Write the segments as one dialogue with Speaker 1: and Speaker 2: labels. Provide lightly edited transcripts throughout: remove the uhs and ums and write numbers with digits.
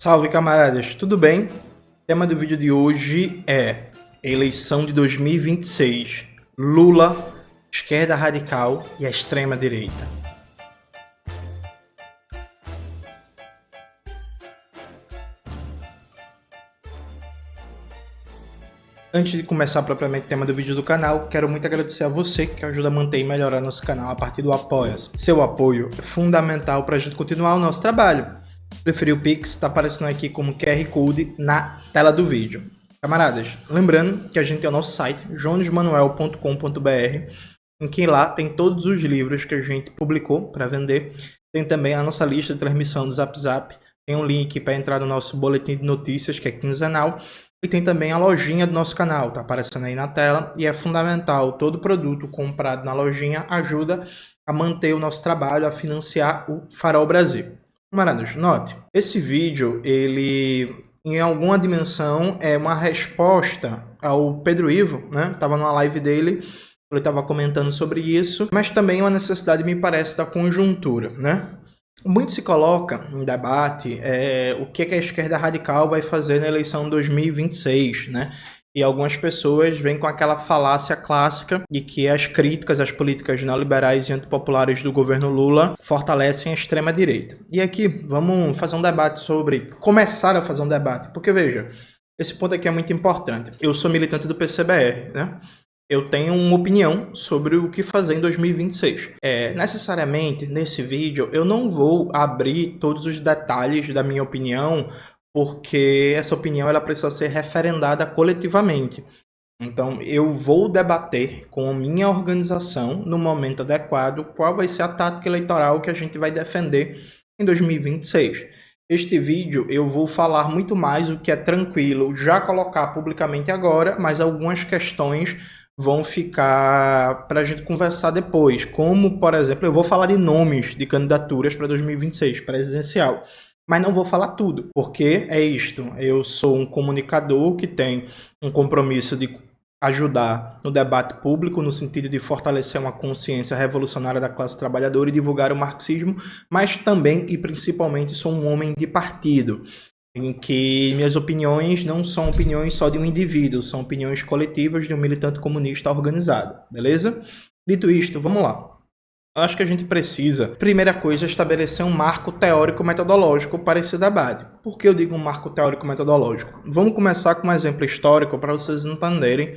Speaker 1: Salve, camaradas, tudo bem? O tema do vídeo de hoje é eleição de 2026, Lula, esquerda radical e a extrema direita. Antes de começar propriamente o tema do vídeo do canal, quero muito agradecer a você que ajuda a manter e melhorar nosso canal a partir do Apoia-se. Seu apoio é fundamental para a gente continuar o nosso trabalho. Se preferir o Pix, está aparecendo aqui como QR Code na tela do vídeo. Camaradas, lembrando que a gente tem o nosso site, jonesmanuel.com.br, em que lá tem todos os livros que a gente publicou para vender. Tem também a nossa lista de transmissão do Zap Zap, tem um link para entrar no nosso boletim de notícias, que é quinzenal, e tem também a lojinha do nosso canal, tá aparecendo aí na tela, e é fundamental, todo produto comprado na lojinha ajuda a manter o nosso trabalho, a financiar o Farol Brasil. Camaradas, note, esse vídeo, ele, em alguma dimensão, é uma resposta ao Pedro Ivo, né? Tava numa live dele, ele estava comentando sobre isso, mas também uma necessidade, me parece, da conjuntura, né? Muito se coloca em debate o que a esquerda radical vai fazer na eleição de 2026, né? E algumas pessoas vêm com aquela falácia clássica de que as críticas às políticas neoliberais e antipopulares do governo Lula fortalecem a extrema-direita. E aqui vamos fazer um debate começar a fazer um debate, porque veja, esse ponto aqui é muito importante. Eu sou militante do PCBR, né? Eu tenho uma opinião sobre o que fazer em 2026. Necessariamente, nesse vídeo, eu não vou abrir todos os detalhes da minha opinião, porque essa opinião ela precisa ser referendada coletivamente. Então, eu vou debater com a minha organização, no momento adequado, qual vai ser a tática eleitoral que a gente vai defender em 2026. Este vídeo eu vou falar muito mais o que é tranquilo, já colocar publicamente agora, mas algumas questões vão ficar para a gente conversar depois. Como, por exemplo, eu vou falar de nomes de candidaturas para 2026, presidencial. Mas não vou falar tudo, porque é isto. Eu sou um comunicador que tem um compromisso de ajudar no debate público, no sentido de fortalecer uma consciência revolucionária da classe trabalhadora e divulgar o marxismo, mas também e principalmente sou um homem de partido, em que minhas opiniões não são opiniões só de um indivíduo, são opiniões coletivas de um militante comunista organizado, beleza? Dito isto, vamos lá. Eu acho que a gente precisa, primeira coisa, estabelecer um marco teórico-metodológico para esse debate. Por que eu digo um marco teórico-metodológico? Vamos começar com um exemplo histórico para vocês entenderem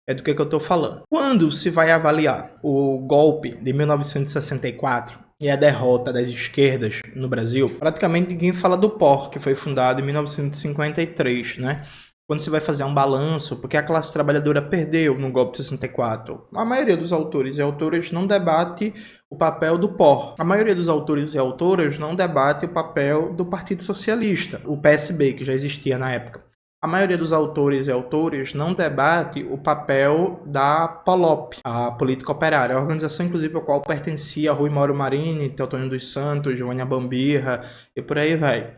Speaker 1: do que eu estou falando. Quando se vai avaliar o golpe de 1964 e a derrota das esquerdas no Brasil, praticamente ninguém fala do POR, que foi fundado em 1953, né? Quando se vai fazer um balanço, porque a classe trabalhadora perdeu no golpe de 64. A maioria dos autores e autoras não debate o papel do POR. A maioria dos autores e autoras não debate o papel do Partido Socialista, o PSB, que já existia na época. A maioria dos autores e autoras não debate o papel da POLOP, a Política Operária, a organização, inclusive, a qual pertencia Rui Mauro Marini, Teotônio dos Santos, Giovanna Bambirra e por aí vai.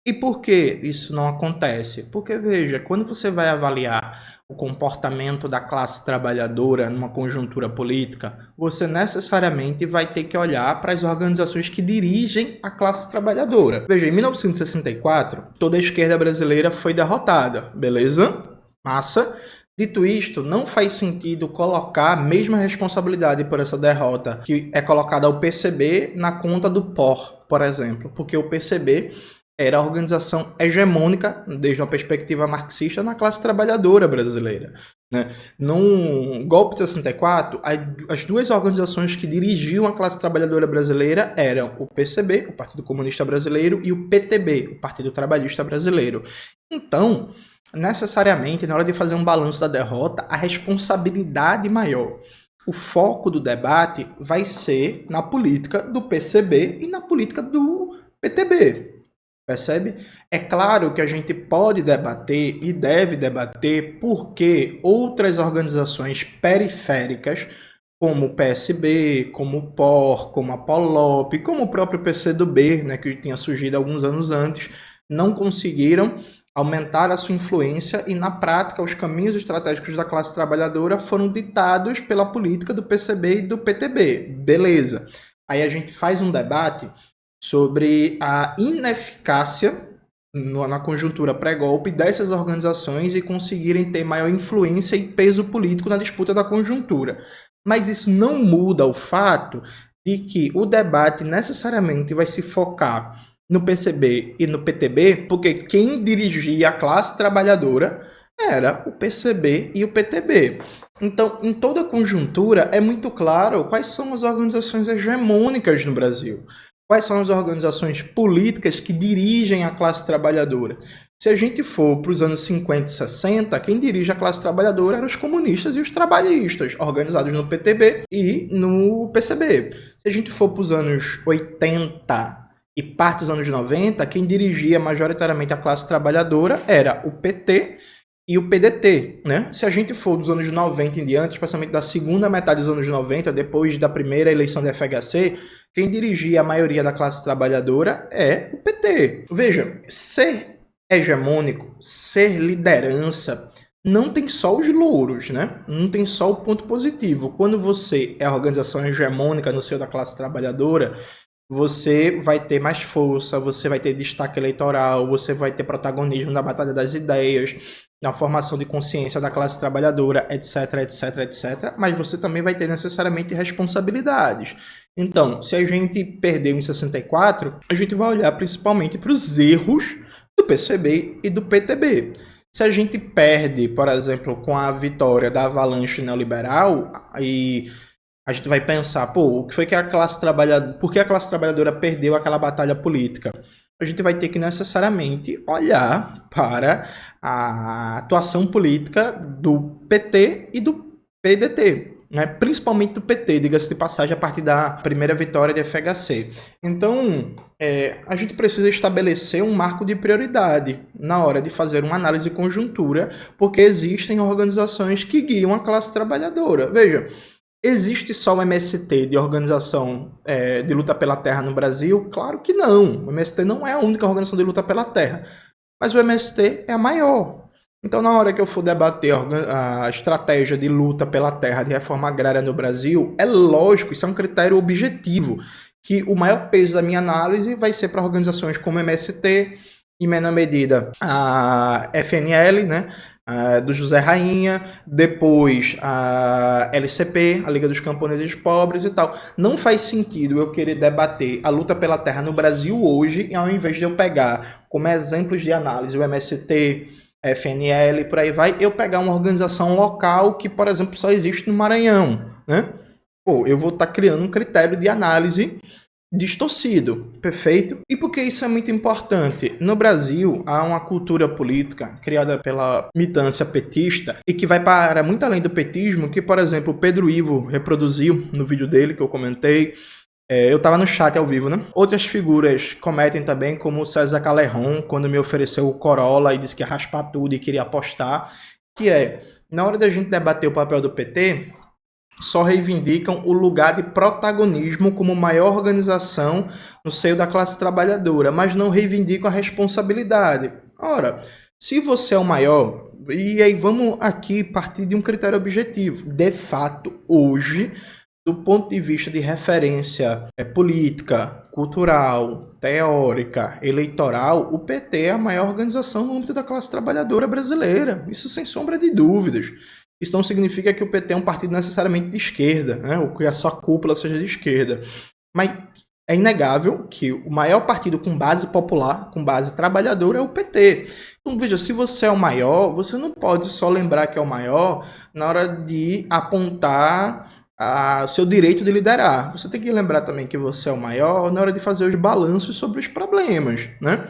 Speaker 1: E por que isso não acontece? Porque, veja, quando você vai avaliar o comportamento da classe trabalhadora numa conjuntura política, você necessariamente vai ter que olhar para as organizações que dirigem a classe trabalhadora. Veja, em 1964, toda a esquerda brasileira foi derrotada, beleza? Massa. Dito isto, não faz sentido colocar a mesma responsabilidade por essa derrota que é colocada ao PCB na conta do POR, por exemplo, porque o PCB era a organização hegemônica, desde uma perspectiva marxista, na classe trabalhadora brasileira, né? No golpe de 64, as duas organizações que dirigiam a classe trabalhadora brasileira eram o PCB, o Partido Comunista Brasileiro, e o PTB, o Partido Trabalhista Brasileiro. Então, necessariamente, na hora de fazer um balanço da derrota, a responsabilidade maior, o foco do debate vai ser na política do PCB e na política do PTB. Percebe? É claro que a gente pode debater e deve debater porque outras organizações periféricas, como o PSB, como o POR, como a POLOP, como o próprio PCdoB, né, que tinha surgido alguns anos antes, não conseguiram aumentar a sua influência e, na prática, os caminhos estratégicos da classe trabalhadora foram ditados pela política do PCB e do PTB. Beleza. Aí a gente faz um debate sobre a ineficácia na conjuntura pré-golpe dessas organizações e conseguirem ter maior influência e peso político na disputa da conjuntura. Mas isso não muda o fato de que o debate necessariamente vai se focar no PCB e no PTB, porque quem dirigia a classe trabalhadora era o PCB e o PTB. Então, em toda conjuntura, é muito claro quais são as organizações hegemônicas no Brasil. Quais são as organizações políticas que dirigem a classe trabalhadora. Se a gente for para os anos 50 e 60, quem dirige a classe trabalhadora eram os comunistas e os trabalhistas, organizados no PTB e no PCB. Se a gente for para os anos 80 e parte dos anos 90, quem dirigia majoritariamente a classe trabalhadora era o PT e o PDT, né? Se a gente for dos anos 90 em diante, especialmente da segunda metade dos anos 90, depois da primeira eleição da FHC, quem dirigia a maioria da classe trabalhadora é o PT. Veja, ser hegemônico, ser liderança, não tem só os louros, né? Não tem só o ponto positivo. Quando você é a organização hegemônica no seio da classe trabalhadora, você vai ter mais força, você vai ter destaque eleitoral, você vai ter protagonismo na batalha das ideias, na formação de consciência da classe trabalhadora, etc, etc, etc. Mas você também vai ter necessariamente responsabilidades. Então, se a gente perdeu em 64, a gente vai olhar principalmente para os erros do PCB e do PTB. Se a gente perde, por exemplo, com a vitória da avalanche neoliberal, e a gente vai pensar, o que foi que a classe trabalhadora, por que a classe trabalhadora perdeu aquela batalha política? A gente vai ter que necessariamente olhar para a atuação política do PT e do PDT. Né? Principalmente do PT, diga-se de passagem, a partir da primeira vitória da FHC. Então, a gente precisa estabelecer um marco de prioridade na hora de fazer uma análise de conjuntura, porque existem organizações que guiam a classe trabalhadora. Veja, existe só o MST de organização de luta pela terra no Brasil? Claro que não. O MST não é a única organização de luta pela terra, mas o MST é a maior. Então, na hora que eu for debater a estratégia de luta pela terra, de reforma agrária no Brasil, é lógico, isso é um critério objetivo, que o maior peso da minha análise vai ser para organizações como MST, em menor medida a FNL, né, do José Rainha, depois a LCP, a Liga dos Camponeses Pobres e tal. Não faz sentido eu querer debater a luta pela terra no Brasil hoje, e ao invés de eu pegar como exemplos de análise o MST, FNL, por aí vai, eu pegar uma organização local que, por exemplo, só existe no Maranhão, né? Eu vou estar criando um critério de análise distorcido, perfeito? E por que isso é muito importante? No Brasil, há uma cultura política criada pela militância petista e que vai para muito além do petismo, que, por exemplo, o Pedro Ivo reproduziu no vídeo dele, que eu comentei. Eu estava no chat ao vivo, né? Outras figuras cometem também, como o César Calerron, quando me ofereceu o Corolla e disse que ia raspar tudo e queria apostar, que na hora da gente debater o papel do PT, só reivindicam o lugar de protagonismo como maior organização no seio da classe trabalhadora, mas não reivindicam a responsabilidade. Ora, se você é o maior, e aí vamos aqui partir de um critério objetivo, de fato, hoje, do ponto de vista de referência política, cultural, teórica, eleitoral, o PT é a maior organização no âmbito da classe trabalhadora brasileira. Isso sem sombra de dúvidas. Isso não significa que o PT é um partido necessariamente de esquerda, né? Ou que a sua cúpula seja de esquerda. Mas é inegável que o maior partido com base popular, com base trabalhadora, é o PT. Então, veja, se você é o maior, você não pode só lembrar que é o maior na hora de apontar seu direito de liderar. Você tem que lembrar também que você é o maior na hora de fazer os balanços sobre os problemas, né?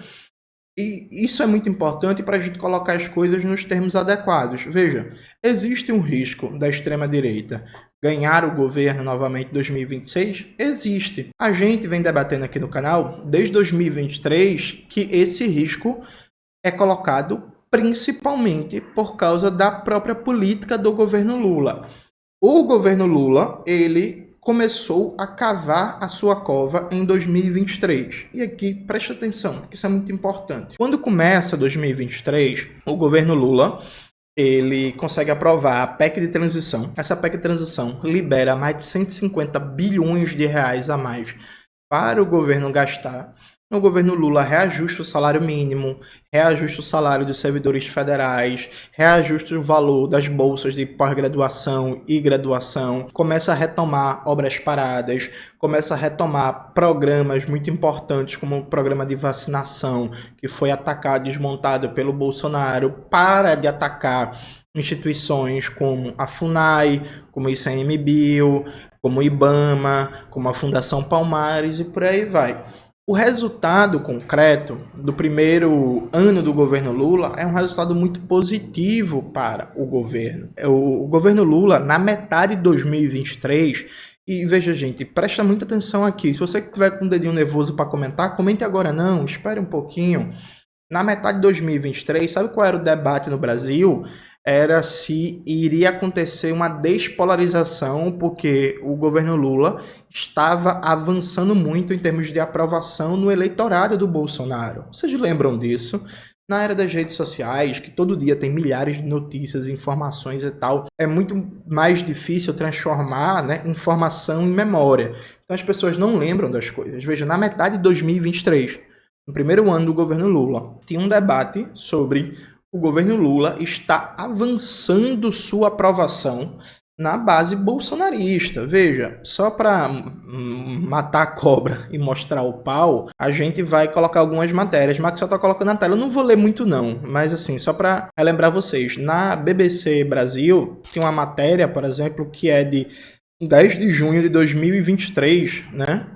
Speaker 1: E isso é muito importante para a gente colocar as coisas nos termos adequados. Veja, existe um risco da extrema-direita ganhar o governo novamente em 2026? Existe. A gente vem debatendo aqui no canal desde 2023 que esse risco é colocado principalmente por causa da própria política do governo Lula. O governo Lula, ele começou a cavar a sua cova em 2023. E aqui, preste atenção, que isso é muito importante. Quando começa 2023, o governo Lula, ele consegue aprovar a PEC de transição. Essa PEC de transição libera mais de 150 bilhões de reais a mais para o governo gastar No governo Lula, reajusta o salário mínimo, reajusta o salário dos servidores federais, reajusta o valor das bolsas de pós-graduação e graduação, começa a retomar obras paradas, começa a retomar programas muito importantes como o programa de vacinação, que foi atacado e desmontado pelo Bolsonaro, para de atacar instituições como a FUNAI, como o ICMBio, como o IBAMA, como a Fundação Palmares e por aí vai. O resultado concreto do primeiro ano do governo Lula é um resultado muito positivo para o governo. O governo Lula, na metade de 2023, e veja, gente, presta muita atenção aqui. Se você tiver com o dedinho nervoso para comentar, comente agora não, espere um pouquinho. Na metade de 2023, sabe qual era o debate no Brasil? Era se iria acontecer uma despolarização, porque o governo Lula estava avançando muito em termos de aprovação no eleitorado do Bolsonaro. Vocês lembram disso? Na era das redes sociais, que todo dia tem milhares de notícias, informações e tal, é muito mais difícil transformar, né, informação em memória. Então as pessoas não lembram das coisas. Veja, na metade de 2023, no primeiro ano do governo Lula, tinha um debate sobre o governo Lula está avançando sua aprovação na base bolsonarista. Veja, só para matar a cobra e mostrar o pau, a gente vai colocar algumas matérias. Max só está colocando na tela. Eu não vou ler muito não, mas assim, só para relembrar vocês. Na BBC Brasil, tem uma matéria, por exemplo, que é de 10 de junho de 2023, né?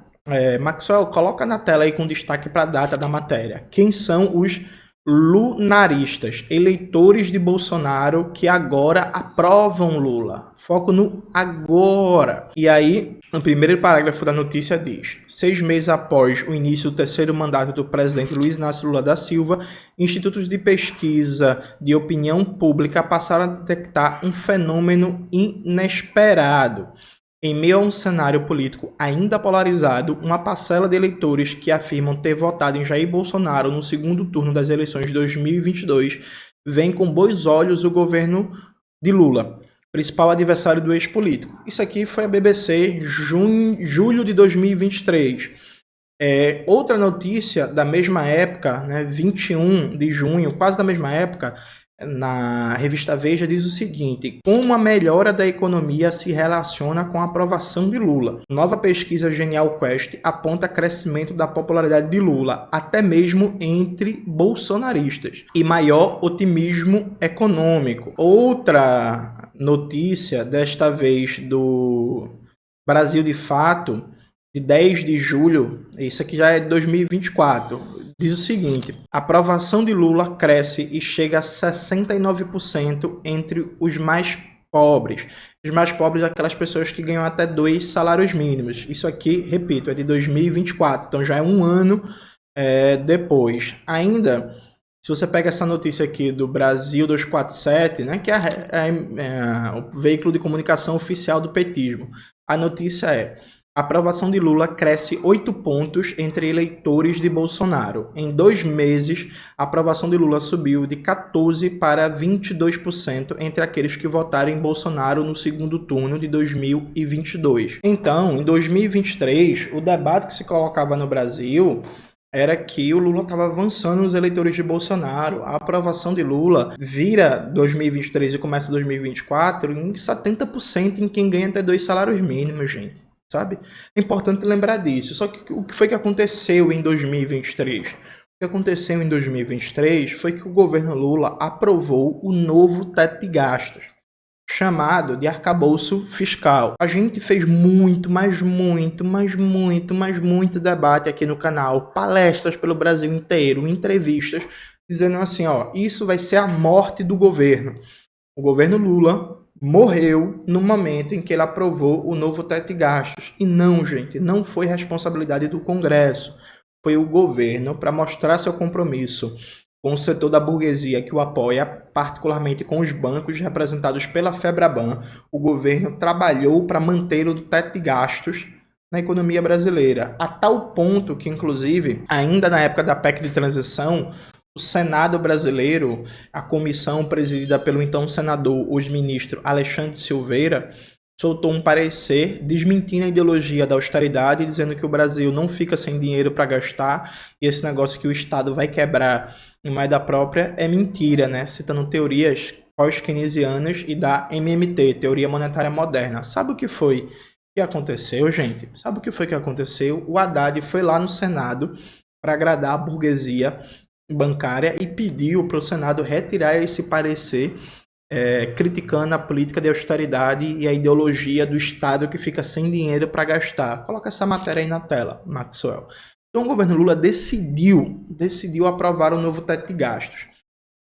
Speaker 1: Maxwell, coloca na tela aí com destaque para a data da matéria. Quem são os lunaristas, eleitores de Bolsonaro que agora aprovam Lula? Foco no agora. E aí, no primeiro parágrafo da notícia diz: 6 meses após o início do terceiro mandato do presidente Luiz Inácio Lula da Silva, institutos de pesquisa de opinião pública passaram a detectar um fenômeno inesperado. Em meio a um cenário político ainda polarizado, uma parcela de eleitores que afirmam ter votado em Jair Bolsonaro no segundo turno das eleições de 2022 vem com bons olhos o governo de Lula, principal adversário do ex-político. Isso aqui foi a BBC, julho de 2023. Outra notícia da mesma época, né, 21 de junho, quase da mesma época, na revista Veja, diz o seguinte: como a melhora da economia se relaciona com a aprovação de Lula. Nova pesquisa Genial Quest aponta crescimento da popularidade de Lula, até mesmo entre bolsonaristas, e maior otimismo econômico. Outra notícia, desta vez do Brasil de Fato, de 10 de julho, isso aqui já é de 2024, diz o seguinte: a aprovação de Lula cresce e chega a 69% entre os mais pobres. Os mais pobres são aquelas pessoas que ganham até 2 salários mínimos. Isso aqui, repito, é de 2024, então já é um ano depois. Ainda, se você pega essa notícia aqui do Brasil 247, né, que é o veículo de comunicação oficial do petismo, a notícia é: a aprovação de Lula cresce 8 pontos entre eleitores de Bolsonaro. Em 2 meses, a aprovação de Lula subiu de 14% para 22% entre aqueles que votaram em Bolsonaro no segundo turno de 2022. Então, em 2023, o debate que se colocava no Brasil era que o Lula estava avançando nos eleitores de Bolsonaro. A aprovação de Lula vira 2023 e começa 2024 em 70% em quem ganha até 2 salários mínimos, gente. Sabe? É importante lembrar disso. Só que o que foi que aconteceu em 2023? O que aconteceu em 2023 foi que o governo Lula aprovou o novo teto de gastos, chamado de arcabouço fiscal. A gente fez muito debate aqui no canal, palestras pelo Brasil inteiro, entrevistas, dizendo assim, ó, isso vai ser a morte do governo. O governo Lula morreu no momento em que ele aprovou o novo teto de gastos. E não, gente, não foi responsabilidade do Congresso. Foi o governo, para mostrar seu compromisso com o setor da burguesia que o apoia, particularmente com os bancos representados pela Febraban. O governo trabalhou para manter o teto de gastos na economia brasileira, a tal ponto que, inclusive, ainda na época da PEC de transição, o Senado brasileiro, a comissão presidida pelo então senador, o ministro Alexandre Silveira, soltou um parecer desmentindo a ideologia da austeridade, dizendo que o Brasil não fica sem dinheiro para gastar e esse negócio que o Estado vai quebrar em moeda própria é mentira, né? Citando teorias pós-keynesianas e da MMT, Teoria Monetária Moderna. Sabe o que foi que aconteceu, gente? Sabe o que foi que aconteceu? O Haddad foi lá no Senado para agradar a burguesia bancária e pediu para o Senado retirar esse parecer criticando a política de austeridade e a ideologia do Estado que fica sem dinheiro para gastar. Coloca essa matéria aí na tela, Maxwell. Então o governo Lula decidiu aprovar o novo teto de gastos.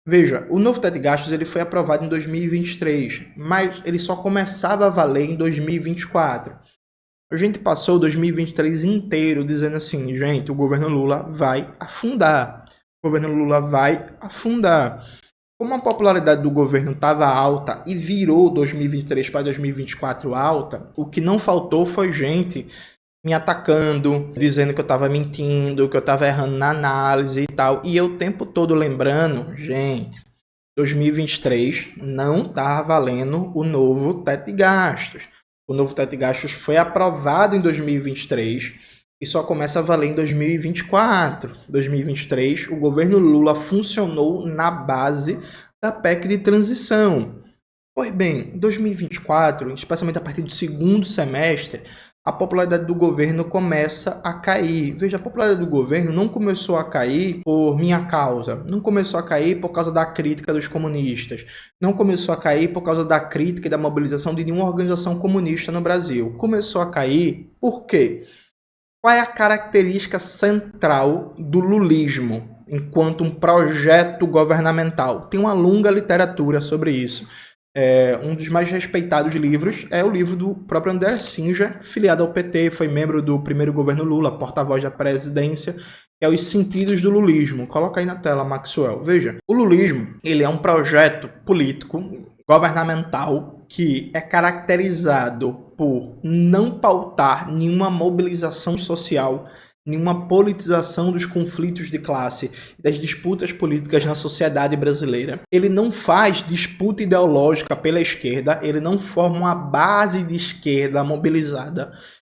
Speaker 1: Veja, o novo teto de gastos ele foi aprovado em 2023, mas ele só começava a valer em 2024. A gente passou 2023 inteiro dizendo assim, gente, o governo Lula vai afundar. O governo Lula vai afundar. Como a popularidade do governo estava alta e virou 2023 para 2024 alta, o que não faltou foi gente me atacando, dizendo que eu estava mentindo, que eu estava errando na análise e tal. E eu o tempo todo lembrando, gente, 2023 não está valendo o novo teto de gastos. O novo teto de gastos foi aprovado em 2023 e só começa a valer em 2024. 2023, o governo Lula funcionou na base da PEC de transição. Pois bem, em 2024, especialmente a partir do segundo semestre, a popularidade do governo começa a cair. Veja, a popularidade do governo não começou a cair por minha causa, não começou a cair por causa da crítica dos comunistas, não começou a cair por causa da crítica e da mobilização de nenhuma organização comunista no Brasil. Começou a cair por quê? Qual é a característica central do lulismo enquanto um projeto governamental? Tem uma longa literatura sobre isso. Um dos mais respeitados livros é o livro do próprio André Singer, filiado ao PT, foi membro do primeiro governo Lula, porta-voz da presidência, que é Os Sentidos do Lulismo. Coloca aí na tela, Maxwell. Veja, o lulismo ele é um projeto político, governamental, que é caracterizado por não pautar nenhuma mobilização social, nenhuma politização dos conflitos de classe e das disputas políticas na sociedade brasileira. Ele não faz disputa ideológica pela esquerda, ele não forma uma base de esquerda mobilizada,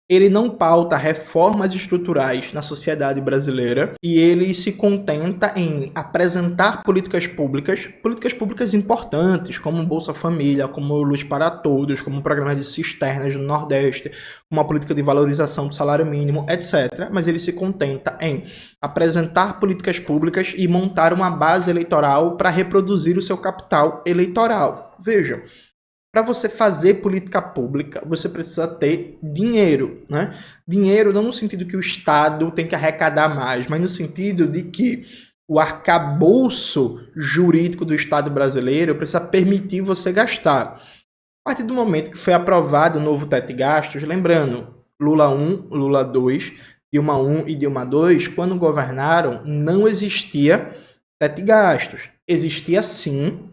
Speaker 1: ele não pauta reformas estruturais na sociedade brasileira e ele se contenta em apresentar políticas públicas importantes, como Bolsa Família, como Luz para Todos, como o programa de cisternas no Nordeste, uma política de valorização do salário mínimo, etc. Mas ele se contenta em apresentar políticas públicas e montar uma base eleitoral para reproduzir o seu capital eleitoral. Veja, para você fazer política pública, você precisa ter dinheiro, né? Dinheiro não no sentido que o Estado tem que arrecadar mais, mas no sentido de que o arcabouço jurídico do Estado brasileiro precisa permitir você gastar. A partir do momento que foi aprovado o novo teto de gastos, lembrando, Lula 1, Lula 2, Dilma 1 e Dilma 2, quando governaram, não existia teto de gastos. Existia sim,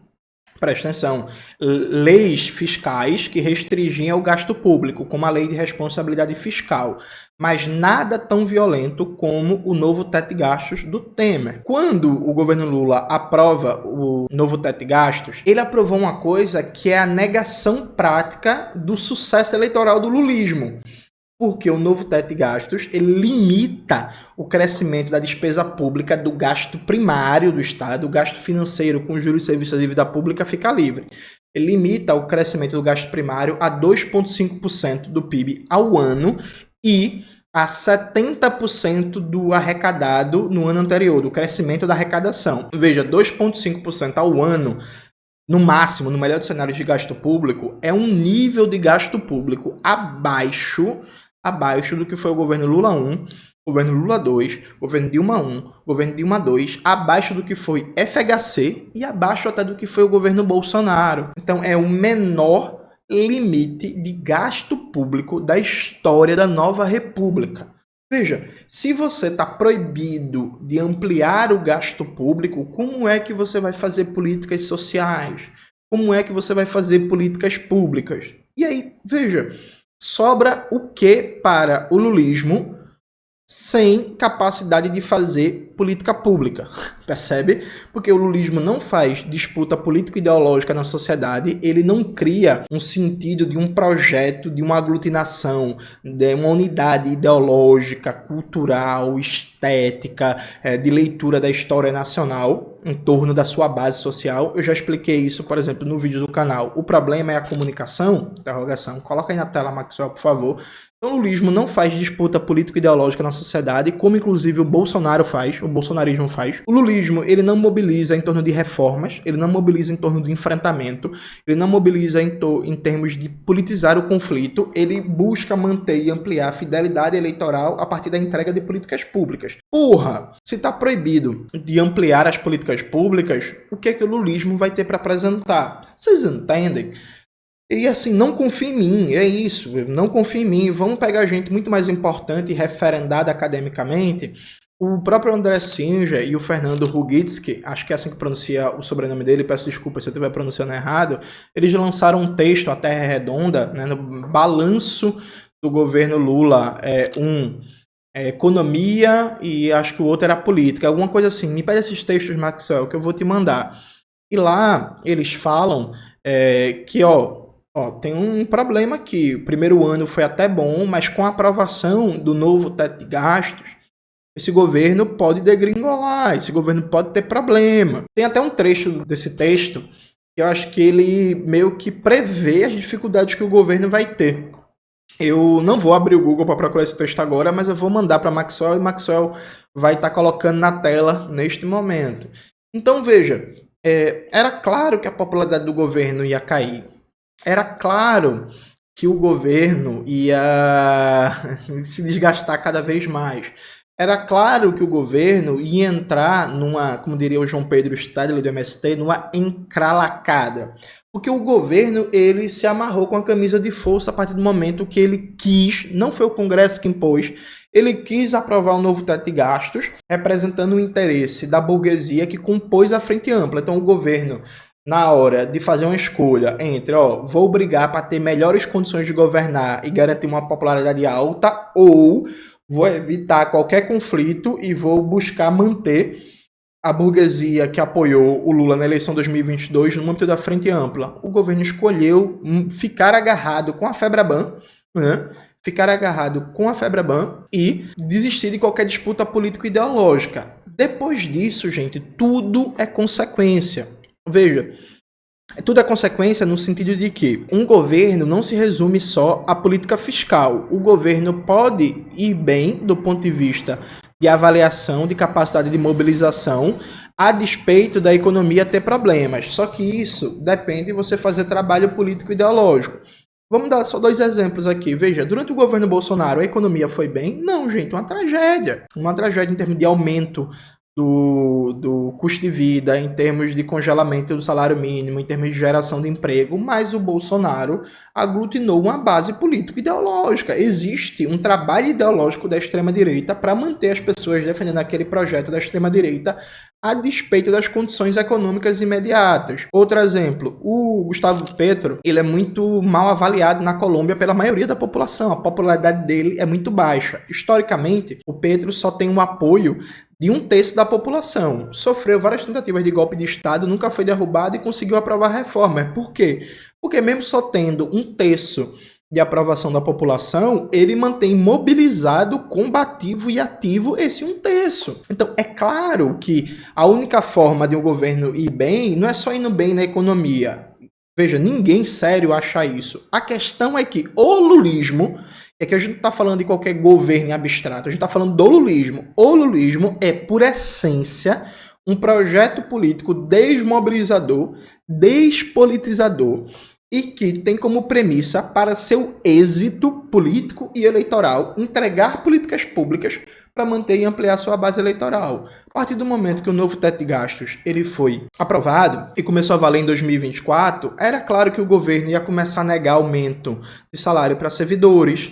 Speaker 1: presta atenção, leis fiscais que restringiam o gasto público, como a Lei de Responsabilidade Fiscal, mas nada tão violento como o novo teto de gastos do Temer. Quando o governo Lula aprova o novo teto de gastos, ele aprovou uma coisa que é a negação prática do sucesso eleitoral do lulismo. Porque o novo teto de gastos ele limita o crescimento da despesa pública, do gasto primário do Estado, o gasto financeiro com juros e serviços da dívida pública fica livre. Ele limita o crescimento do gasto primário a 2,5% do PIB ao ano e a 70% do arrecadado no ano anterior, do crescimento da arrecadação. Veja, 2,5% ao ano, no máximo, no melhor dos cenários de gasto público, é um nível de gasto público abaixo do que foi o governo Lula 1, governo Lula 2, governo Dilma 1, governo Dilma 2, abaixo do que foi FHC e abaixo até do que foi o governo Bolsonaro. Então é o menor limite de gasto público da história da nova república. Veja, se você está proibido de ampliar o gasto público, como é que você vai fazer políticas sociais? Como é que você vai fazer políticas públicas? E aí, veja, sobra o que para o lulismo sem capacidade de fazer política pública, percebe? Porque o lulismo não faz disputa político-ideológica na sociedade, ele não cria um sentido de um projeto, de uma aglutinação, de uma unidade ideológica, cultural, estética, de leitura da história nacional em torno da sua base social. Eu já expliquei isso, por exemplo, no vídeo do canal. O problema é a comunicação? Interrogação. Coloca aí na tela, Maxwell, por favor. Então, o lulismo não faz disputa político-ideológica na sociedade, como inclusive o Bolsonaro faz, o bolsonarismo faz. O lulismo, ele não mobiliza em torno de reformas, ele não mobiliza em torno do enfrentamento, ele não mobiliza em termos de politizar o conflito, ele busca manter e ampliar a fidelidade eleitoral a partir da entrega de políticas públicas. Porra, se está proibido de ampliar as políticas públicas, o que é que o lulismo vai ter para apresentar? Vocês entendem? E assim, não confia em mim, é isso, não confia em mim, vamos pegar gente muito mais importante e referendada academicamente. O próprio André Singer e o Fernando Rugitsky, acho que é assim que pronuncia o sobrenome dele, peço desculpa se eu estiver pronunciando errado, eles lançaram um texto, A Terra é Redonda, né, no balanço do governo Lula, economia e acho que o outro era política, alguma coisa assim. Me pede esses textos, Maxwell, que eu vou te mandar. E lá eles falam que, tem um problema aqui. O primeiro ano foi até bom, mas com a aprovação do novo teto de gastos, esse governo pode degringolar, esse governo pode ter problema. Tem até um trecho desse texto que eu acho que ele meio que prevê as dificuldades que o governo vai ter. Eu não vou abrir o Google para procurar esse texto agora, mas eu vou mandar para Maxwell e Maxwell vai estar colocando na tela neste momento. Então, veja, era claro que a popularidade do governo ia cair. Era claro que o governo ia se desgastar cada vez mais. Era claro que o governo ia entrar numa, como diria o João Pedro Stadler do MST, numa encralacada. Porque o governo, ele se amarrou com a camisa de força a partir do momento que ele quis, não foi o Congresso que impôs, ele quis aprovar um novo teto de gastos, representando o interesse da burguesia que compôs a Frente Ampla. Então o governo, na hora de fazer uma escolha entre, vou brigar para ter melhores condições de governar e garantir uma popularidade alta, ou vou evitar qualquer conflito e vou buscar manter a burguesia que apoiou o Lula na eleição de 2022 no âmbito da Frente Ampla. O governo escolheu ficar agarrado com a Febraban, né? Ficar agarrado com a Febraban e desistir de qualquer disputa político-ideológica. Depois disso, gente, tudo é consequência. Veja, tudo é consequência no sentido de que um governo não se resume só à política fiscal. O governo pode ir bem do ponto de vista de avaliação, de capacidade de mobilização, a despeito da economia ter problemas. Só que isso depende de você fazer trabalho político-ideológico. Vamos dar só 2 exemplos aqui. Veja, durante o governo Bolsonaro, a economia foi bem? Não, gente, uma tragédia. Uma tragédia em termos de aumento do custo de vida, em termos de congelamento do salário mínimo, em termos de geração de emprego, mas o Bolsonaro aglutinou uma base político-ideológica. Existe um trabalho ideológico da extrema-direita para manter as pessoas defendendo aquele projeto da extrema-direita a despeito das condições econômicas imediatas. Outro exemplo, o Gustavo Petro, ele é muito mal avaliado na Colômbia pela maioria da população, a popularidade dele é muito baixa. Historicamente, o Petro só tem um apoio de 1/3 da população. Sofreu várias tentativas de golpe de Estado, nunca foi derrubado e conseguiu aprovar reformas. Por quê? Porque mesmo só tendo 1/3 de aprovação da população, ele mantém mobilizado, combativo e ativo esse 1/3. Então, é claro que a única forma de um governo ir bem não é só indo bem na economia. Veja, ninguém sério acha isso. A questão é que o lulismo, é que a gente não está falando de qualquer governo abstrato, a gente está falando do lulismo. O lulismo é, por essência, um projeto político desmobilizador, despolitizador, e que tem como premissa para seu êxito político e eleitoral entregar políticas públicas para manter e ampliar sua base eleitoral. A partir do momento que o novo teto de gastos ele foi aprovado e começou a valer em 2024, era claro que o governo ia começar a negar aumento de salário para servidores,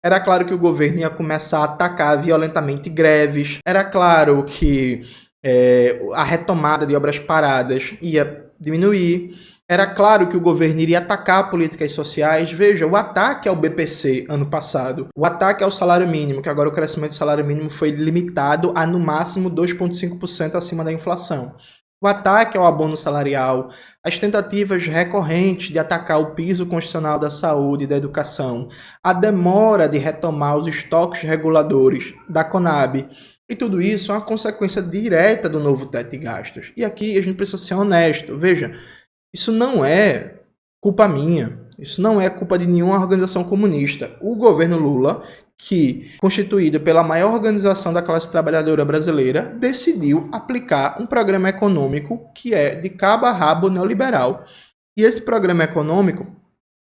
Speaker 1: era claro que o governo ia começar a atacar violentamente greves, era claro que a retomada de obras paradas ia diminuir, Era claro que o governo iria atacar políticas sociais. Veja, o ataque ao BPC ano passado, o ataque ao salário mínimo, que agora o crescimento do salário mínimo foi limitado a no máximo 2,5% acima da inflação. O ataque ao abono salarial, as tentativas recorrentes de atacar o piso constitucional da saúde e da educação, a demora de retomar os estoques reguladores da Conab, e tudo isso é uma consequência direta do novo teto de gastos. E aqui a gente precisa ser honesto. Veja, isso não é culpa minha, isso não é culpa de nenhuma organização comunista. O governo Lula, que, constituído pela maior organização da classe trabalhadora brasileira, decidiu aplicar um programa econômico que é de cabo a rabo neoliberal. E esse programa econômico,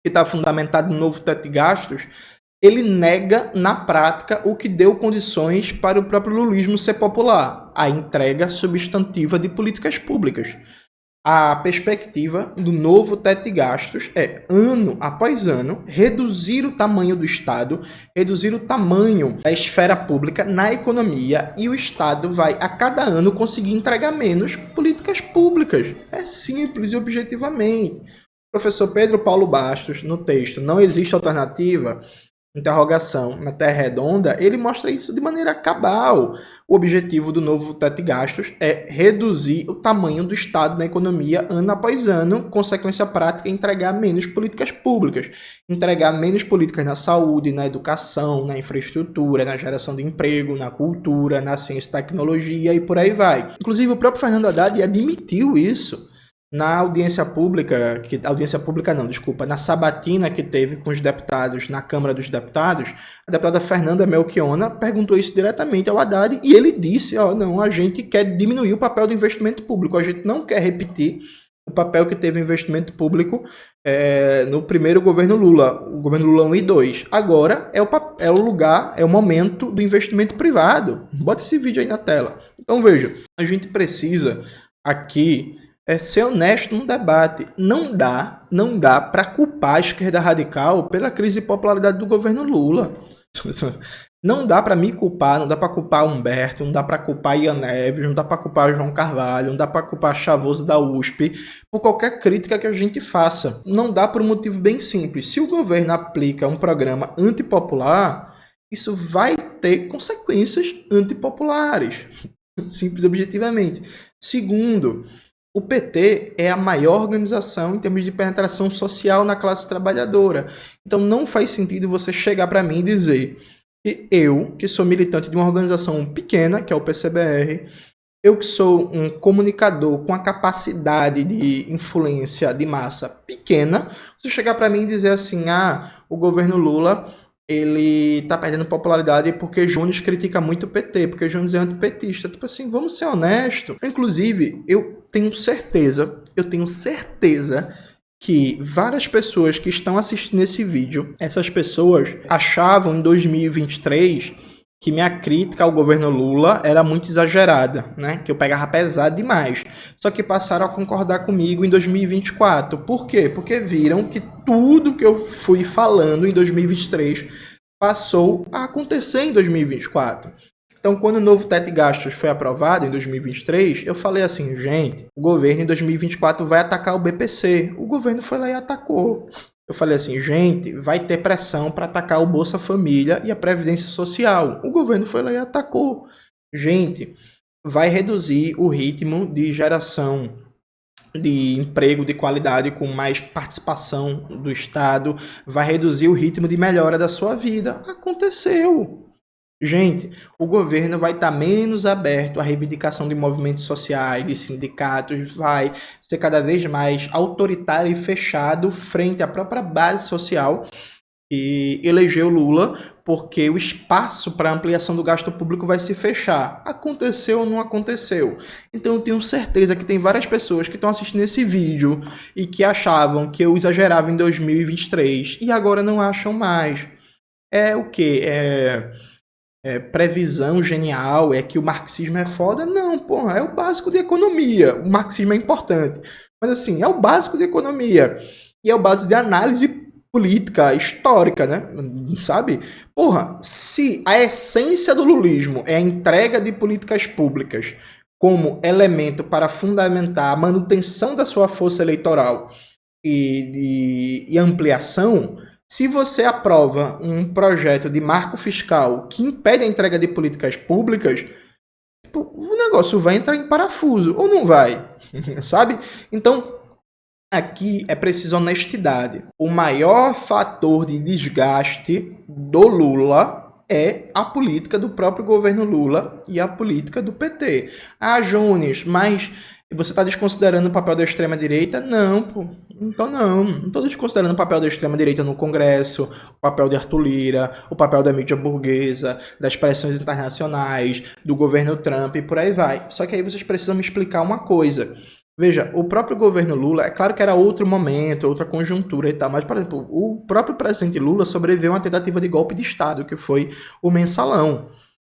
Speaker 1: que está fundamentado no novo teto de gastos, ele nega na prática o que deu condições para o próprio lulismo ser popular, a entrega substantiva de políticas públicas. A perspectiva do novo teto de gastos é, ano após ano, reduzir o tamanho do Estado, reduzir o tamanho da esfera pública na economia, e o Estado vai, a cada ano, conseguir entregar menos políticas públicas. É simples e objetivamente. O professor Pedro Paulo Bastos, no texto Não Existe Alternativa? Interrogação na Terra Redonda, ele mostra isso de maneira cabal. O objetivo do novo teto de gastos é reduzir o tamanho do Estado na economia ano após ano, consequência prática, entregar menos políticas públicas, entregar menos políticas na saúde, na educação, na infraestrutura, na geração de emprego, na cultura, na ciência e tecnologia e por aí vai. Inclusive o próprio Fernando Haddad admitiu isso na na sabatina que teve com os deputados na Câmara dos Deputados. A deputada Fernanda Melchiona perguntou isso diretamente ao Haddad e ele disse, não, a gente quer diminuir o papel do investimento público, a gente não quer repetir o papel que teve o investimento público no primeiro governo Lula, o governo Lula 1 e 2. Agora é o momento do investimento privado. Bota esse vídeo aí na tela. Então veja, a gente precisa aqui ser honesto no debate. Não dá para culpar a esquerda radical pela crise de popularidade do governo Lula. Não dá para me culpar, não dá para culpar Humberto, não dá para culpar Ian Neves, não dá para culpar João Carvalho, não dá para culpar Chavoso da USP por qualquer crítica que a gente faça. Não dá por um motivo bem simples. Se o governo aplica um programa antipopular, isso vai ter consequências antipopulares. Simples e objetivamente. Segundo, o PT é a maior organização em termos de penetração social na classe trabalhadora. Então não faz sentido você chegar para mim e dizer que eu, que sou militante de uma organização pequena, que é o PCBR, eu que sou um comunicador com a capacidade de influência de massa pequena, você chegar para mim e dizer assim, o governo Lula ele tá perdendo popularidade porque Jones critica muito o PT, porque Jones é antipetista. Tipo assim, vamos ser honestos. Inclusive, eu tenho certeza que várias pessoas que estão assistindo esse vídeo, essas pessoas achavam em 2023 que minha crítica ao governo Lula era muito exagerada, né? Que eu pegava pesado demais. Só que passaram a concordar comigo em 2024. Por quê? Porque viram que tudo que eu fui falando em 2023 passou a acontecer em 2024. Então, quando o novo teto de gastos foi aprovado em 2023, eu falei assim, gente, o governo em 2024 vai atacar o BPC. O governo foi lá e atacou. Eu falei assim, gente, vai ter pressão para atacar o Bolsa Família e a Previdência Social. O governo foi lá e atacou. Gente, vai reduzir o ritmo de geração de emprego de qualidade com mais participação do Estado, vai reduzir o ritmo de melhora da sua vida. Aconteceu. Gente, o governo vai estar menos aberto à reivindicação de movimentos sociais, de sindicatos, vai ser cada vez mais autoritário e fechado frente à própria base social que elegeu Lula, porque o espaço para ampliação do gasto público vai se fechar. Aconteceu ou não aconteceu? Então eu tenho certeza que tem várias pessoas que estão assistindo esse vídeo e que achavam que eu exagerava em 2023 e agora não acham mais. É o quê? Previsão genial, é que o marxismo é foda? Não, porra, é o básico de economia. O marxismo é importante. Mas assim, é o básico de economia. E é o básico de análise política, histórica, né? Sabe? Porra, se a essência do lulismo é a entrega de políticas públicas como elemento para fundamentar a manutenção da sua força eleitoral e ampliação, se você aprova um projeto de marco fiscal que impede a entrega de políticas públicas, o negócio vai entrar em parafuso, ou não vai, sabe? Então, aqui é preciso honestidade. O maior fator de desgaste do Lula é a política do próprio governo Lula e a política do PT. Ah, Jones, mas você está desconsiderando o papel da extrema-direita? Não, pô. Então não estou desconsiderando o papel da extrema-direita no Congresso, o papel de Arthur Lira, o papel da mídia burguesa, das pressões internacionais, do governo Trump e por aí vai. Só que aí vocês precisam me explicar uma coisa. Veja, o próprio governo Lula, é claro que era outro momento, outra conjuntura e tal, mas, por exemplo, o próprio presidente Lula sobreviveu a uma tentativa de golpe de Estado, que foi o Mensalão.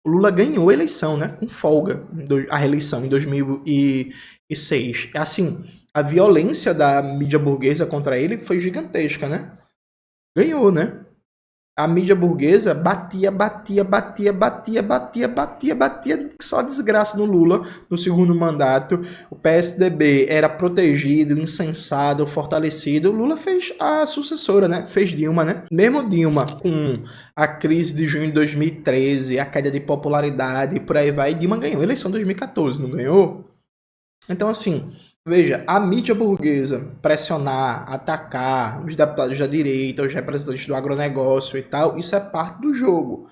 Speaker 1: O Lula ganhou a eleição, né, com folga, a reeleição em 2006. Assim, a violência da mídia burguesa contra ele foi gigantesca, né? Ganhou, né? A mídia burguesa batia, só desgraça no Lula no segundo mandato. O PSDB era protegido, incensado, fortalecido. O Lula fez a sucessora, né? Fez Dilma, né? Mesmo Dilma, com a crise de junho de 2013, a queda de popularidade e por aí vai, Dilma ganhou a eleição em 2014, não ganhou? Então, assim, veja, a mídia burguesa pressionar, atacar os deputados da direita, os representantes do agronegócio e tal, isso é parte do jogo.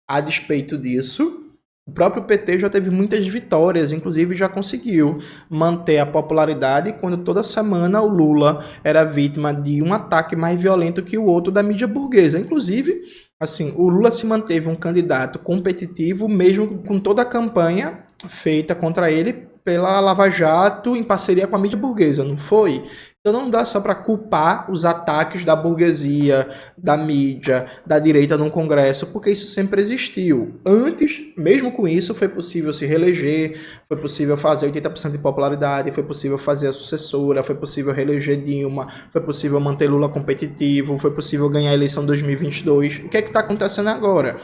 Speaker 1: A despeito disso, o próprio PT já teve muitas vitórias, inclusive já conseguiu manter a popularidade quando toda semana o Lula era vítima de um ataque mais violento que o outro da mídia burguesa. Inclusive, assim, o Lula se manteve um candidato competitivo mesmo com toda a campanha feita contra ele pela Lava Jato em parceria com a mídia burguesa, não foi? Então não dá só para culpar os ataques da burguesia, da mídia, da direita no Congresso, porque isso sempre existiu. Antes, mesmo com isso, foi possível se reeleger, foi possível fazer 80% de popularidade, foi possível fazer a sucessora, foi possível reeleger Dilma, foi possível manter Lula competitivo, foi possível ganhar a eleição 2022. O que é que está acontecendo agora? O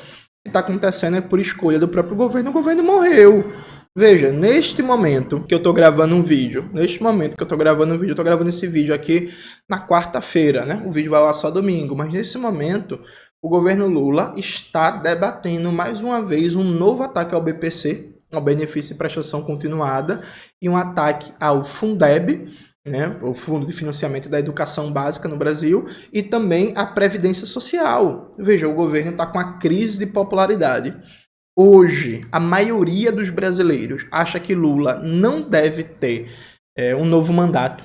Speaker 1: que está acontecendo é por escolha do próprio governo. O governo morreu. Veja, neste momento que eu tô gravando um vídeo, eu tô gravando esse vídeo aqui na quarta-feira, né? O vídeo vai lá só domingo, mas nesse momento o governo Lula está debatendo mais uma vez um novo ataque ao BPC, ao benefício de prestação continuada, e um ataque ao Fundeb, né, o Fundo de Financiamento da Educação Básica no Brasil, e também à Previdência Social. Veja, o governo está com uma crise de popularidade. Hoje, a maioria dos brasileiros acha que Lula não deve ter um novo mandato,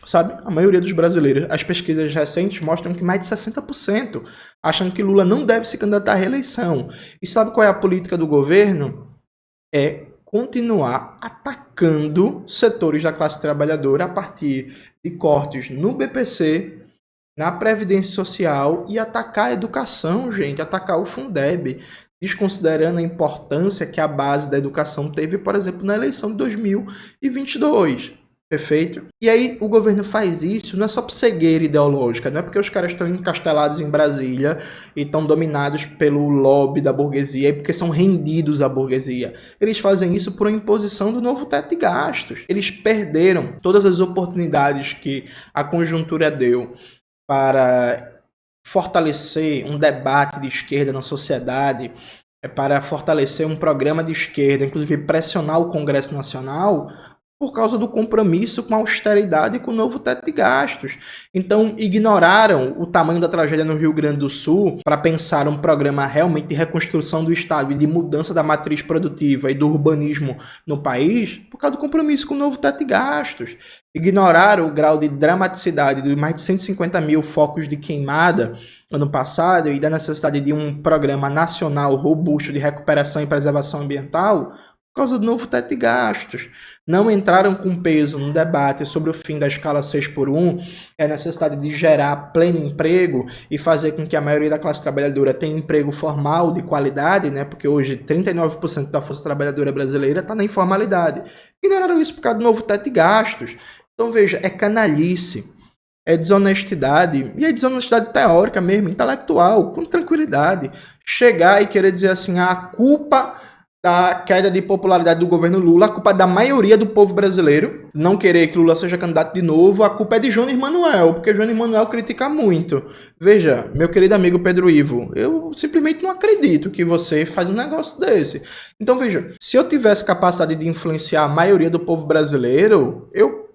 Speaker 1: sabe? A maioria dos brasileiros, as pesquisas recentes mostram que mais de 60% acham que Lula não deve se candidatar à reeleição. E sabe qual é a política do governo? É continuar atacando setores da classe trabalhadora a partir de cortes no BPC, na Previdência Social e atacar a educação, gente, atacar o Fundeb, desconsiderando a importância que a base da educação teve, por exemplo, na eleição de 2022. Perfeito? E aí o governo faz isso não é só por cegueira ideológica, não é porque os caras estão encastelados em Brasília e estão dominados pelo lobby da burguesia e porque são rendidos à burguesia. Eles fazem isso por uma imposição do novo teto de gastos. Eles perderam todas as oportunidades que a conjuntura deu para fortalecer um debate de esquerda na sociedade, para fortalecer um programa de esquerda, inclusive pressionar o Congresso Nacional por causa do compromisso com a austeridade e com o novo teto de gastos. Então, ignoraram o tamanho da tragédia no Rio Grande do Sul para pensar um programa realmente de reconstrução do Estado e de mudança da matriz produtiva e do urbanismo no país por causa do compromisso com o novo teto de gastos. Ignoraram o grau de dramaticidade de mais de 150 mil focos de queimada ano passado e da necessidade de um programa nacional robusto de recuperação e preservação ambiental por causa do novo teto de gastos. Não entraram com peso no debate sobre o fim da escala 6x1, a necessidade de gerar pleno emprego e fazer com que a maioria da classe trabalhadora tenha emprego formal de qualidade, né? Porque hoje 39% da força trabalhadora brasileira está na informalidade. Ignoraram isso por causa do novo teto de gastos. Então veja, é canalice, é desonestidade, e é desonestidade teórica mesmo, intelectual, com tranquilidade. Chegar e querer dizer assim, a culpa da queda de popularidade do governo Lula, a culpa é da maioria do povo brasileiro não querer que Lula seja candidato de novo, a culpa é de Jones Manuel, porque Jones Manuel critica muito. Veja, meu querido amigo Pedro Ivo, eu simplesmente não acredito que você faz um negócio desse. Então veja, se eu tivesse capacidade de influenciar a maioria do povo brasileiro, eu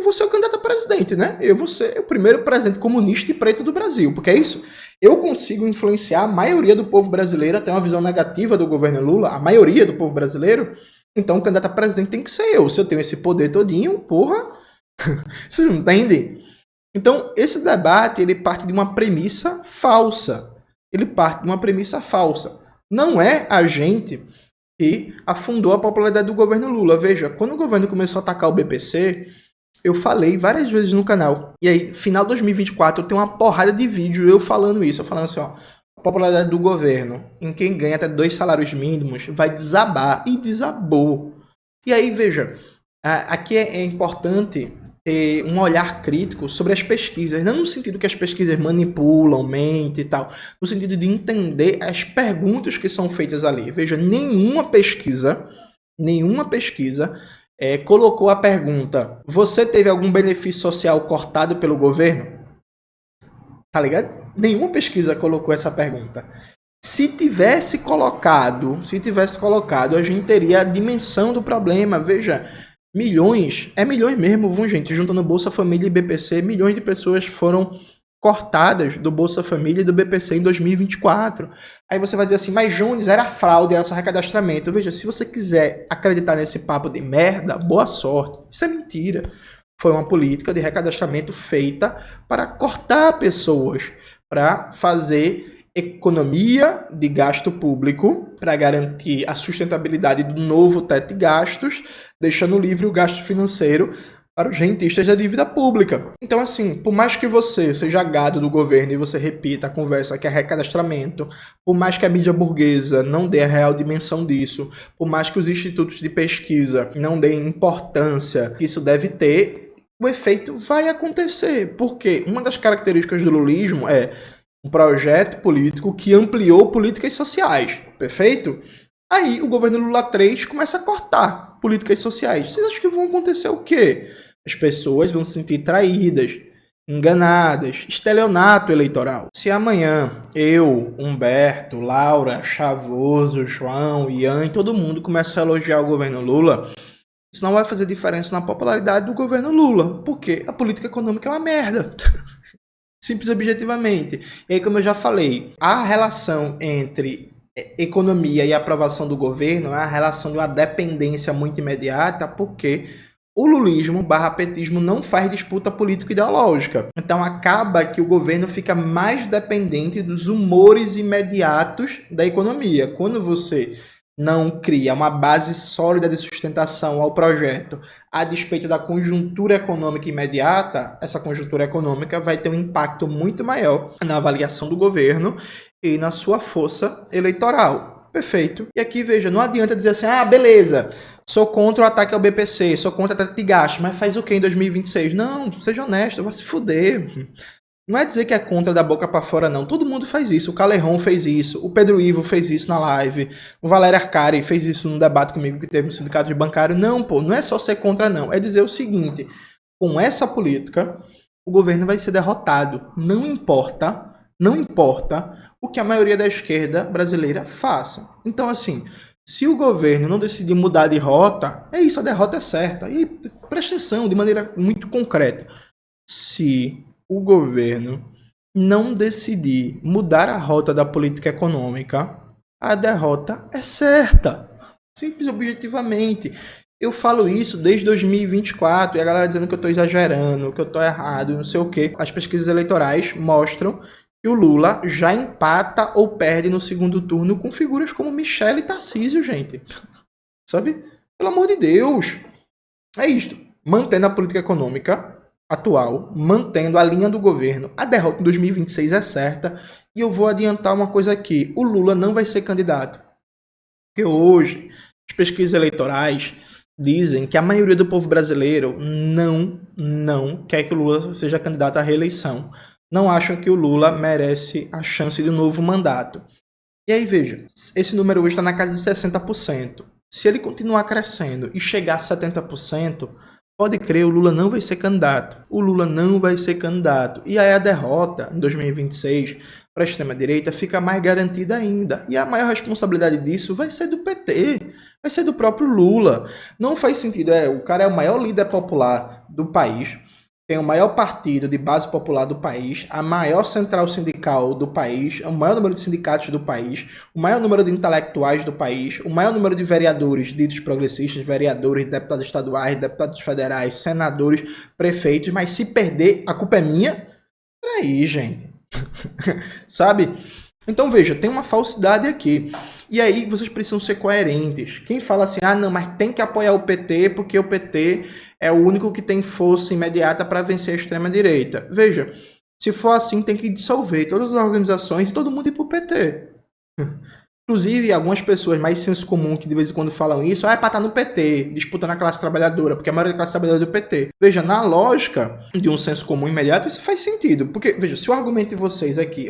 Speaker 1: vou ser o candidato a presidente, né? Eu vou ser o primeiro presidente comunista e preto do Brasil, porque é isso. Eu consigo influenciar a maioria do povo brasileiro a ter uma visão negativa do governo Lula, a maioria do povo brasileiro, então o candidato a presidente tem que ser eu. Se eu tenho esse poder todinho, porra, vocês entendem? Então, esse debate, ele parte de uma premissa falsa. Ele parte de uma premissa falsa. Não é a gente que afundou a popularidade do governo Lula. Veja, quando o governo começou a atacar o BPC, eu falei várias vezes no canal. E aí, final de 2024, eu tenho uma porrada de vídeo eu falando isso. Eu falando assim, ó, a popularidade do governo, em quem ganha até 2 salários mínimos, vai desabar. E desabou. E aí, veja, aqui é importante ter um olhar crítico sobre as pesquisas. Não no sentido que as pesquisas manipulam, mentem e tal. No sentido de entender as perguntas que são feitas ali. Veja, nenhuma pesquisa colocou a pergunta: você teve algum benefício social cortado pelo governo? Tá ligado? Nenhuma pesquisa colocou essa pergunta. Se tivesse colocado, a gente teria a dimensão do problema. Veja, milhões mesmo, viu, gente? Juntando Bolsa Família e BPC, milhões de pessoas foram cortadas do Bolsa Família e do BPC em 2024. Aí você vai dizer assim, mas Jones, era fraude, era só recadastramento. Veja, se você quiser acreditar nesse papo de merda, boa sorte. Isso é mentira. Foi uma política de recadastramento feita para cortar pessoas, para fazer economia de gasto público, para garantir a sustentabilidade do novo teto de gastos, deixando livre o gasto financeiro para os rentistas da dívida pública. Então, assim, por mais que você seja gado do governo e você repita a conversa que é recadastramento, por mais que a mídia burguesa não dê a real dimensão disso, por mais que os institutos de pesquisa não deem importância que isso deve ter, o efeito vai acontecer. Porque uma das características do lulismo é um projeto político que ampliou políticas sociais, perfeito? Aí o governo Lula 3 começa a cortar políticas sociais. Vocês acham que vão acontecer o quê? As pessoas vão se sentir traídas, enganadas, estelionato eleitoral. Se amanhã eu, Humberto, Laura, Chavoso, João, Ian, todo mundo começa a elogiar o governo Lula, isso não vai fazer diferença na popularidade do governo Lula, porque a política econômica é uma merda. Simples e objetivamente. E aí, como eu já falei, a relação entre economia e aprovação do governo é a relação de uma dependência muito imediata, porque o lulismo / petismo não faz disputa político-ideológica. Então acaba que o governo fica mais dependente dos humores imediatos da economia. Quando você não cria uma base sólida de sustentação ao projeto, a despeito da conjuntura econômica imediata, essa conjuntura econômica vai ter um impacto muito maior na avaliação do governo e na sua força eleitoral. Perfeito. E aqui, veja, não adianta dizer assim, beleza, sou contra o ataque ao BPC, sou contra o ataque de gasto, mas faz o que em 2026? Não, seja honesto, vai se fuder. Não é dizer que é contra da boca para fora, não. Todo mundo faz isso. O Calerron fez isso. O Pedro Ivo fez isso na live. O Valério Arcari fez isso num debate comigo que teve no sindicato de bancário. Não, pô, não é só ser contra, não. É dizer o seguinte, com essa política, o governo vai ser derrotado. Não importa o que a maioria da esquerda brasileira faça. Então, assim, se o governo não decidir mudar de rota, é isso, a derrota é certa. E presta atenção, de maneira muito concreta. Se o governo não decidir mudar a rota da política econômica, a derrota é certa. Simples e objetivamente. Eu falo isso desde 2024 e a galera dizendo que eu estou exagerando, que eu estou errado, não sei o quê. As pesquisas eleitorais mostram que o Lula já empata ou perde no segundo turno com figuras como Michele e Tarcísio, gente. Sabe? Pelo amor de Deus. É isto. Mantendo a política econômica atual, mantendo a linha do governo, a derrota em 2026 é certa. E eu vou adiantar uma coisa aqui. O Lula não vai ser candidato. Porque hoje, as pesquisas eleitorais dizem que a maioria do povo brasileiro não quer que o Lula seja candidato à reeleição. Não acham que o Lula merece a chance de um novo mandato. E aí, veja, esse número hoje está na casa de 60%. Se ele continuar crescendo e chegar a 70%, pode crer, o Lula não vai ser candidato. O Lula não vai ser candidato. E aí a derrota em 2026 para a extrema-direita fica mais garantida ainda. E a maior responsabilidade disso vai ser do PT, vai ser do próprio Lula. Não faz sentido, o cara é o maior líder popular do país, tem o maior partido de base popular do país, a maior central sindical do país, o maior número de sindicatos do país, o maior número de intelectuais do país, o maior número de vereadores ditos progressistas, vereadores, deputados estaduais, deputados federais, senadores, prefeitos, mas se perder, a culpa é minha? Peraí, gente. Sabe? Então, veja, tem uma falsidade aqui. E aí, vocês precisam ser coerentes. Quem fala assim, não, mas tem que apoiar o PT porque o PT é o único que tem força imediata para vencer a extrema-direita. Veja, se for assim, tem que dissolver todas as organizações e todo mundo ir pro PT. Inclusive, algumas pessoas mais senso comum que de vez em quando falam isso, é para estar no PT, disputando a classe trabalhadora, porque a maioria da classe trabalhadora é do PT. Veja, na lógica de um senso comum imediato, isso faz sentido. Porque, veja, se o argumento de vocês aqui,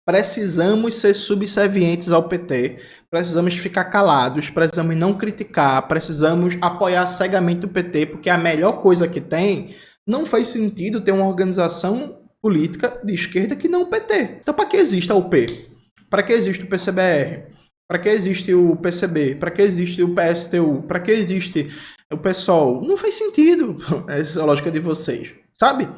Speaker 1: precisamos ser subservientes ao PT, precisamos ficar calados, precisamos não criticar, precisamos apoiar cegamente o PT, porque é a melhor coisa que tem, não faz sentido ter uma organização política de esquerda que não o PT. Então, para que existe a UP? Para que existe o PCBR? Para que existe o PCB? Para que existe o PSTU? Para que existe o PSOL? Não faz sentido essa lógica de vocês, sabe?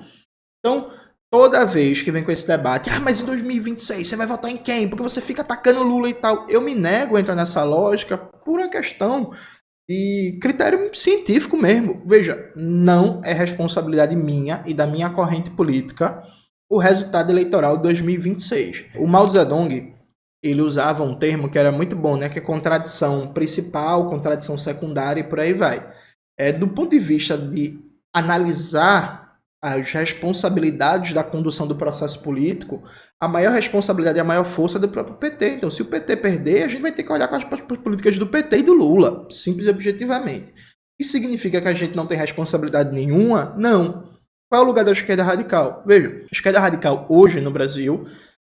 Speaker 1: Então, toda vez que vem com esse debate, mas em 2026 você vai votar em quem? Porque você fica atacando o Lula e tal. Eu me nego a entrar nessa lógica por uma questão de critério científico mesmo. Veja, não é responsabilidade minha e da minha corrente política o resultado eleitoral de 2026. O Mao Zedong, ele usava um termo que era muito bom, né? Que é contradição principal, contradição secundária e por aí vai. Do ponto de vista de analisar as responsabilidades da condução do processo político, a maior responsabilidade e a maior força é do próprio PT. Então, se o PT perder, a gente vai ter que olhar com as políticas do PT e do Lula, simples e objetivamente. Isso significa que a gente não tem responsabilidade nenhuma? Não. Qual é o lugar da esquerda radical? Veja, a esquerda radical hoje no Brasil,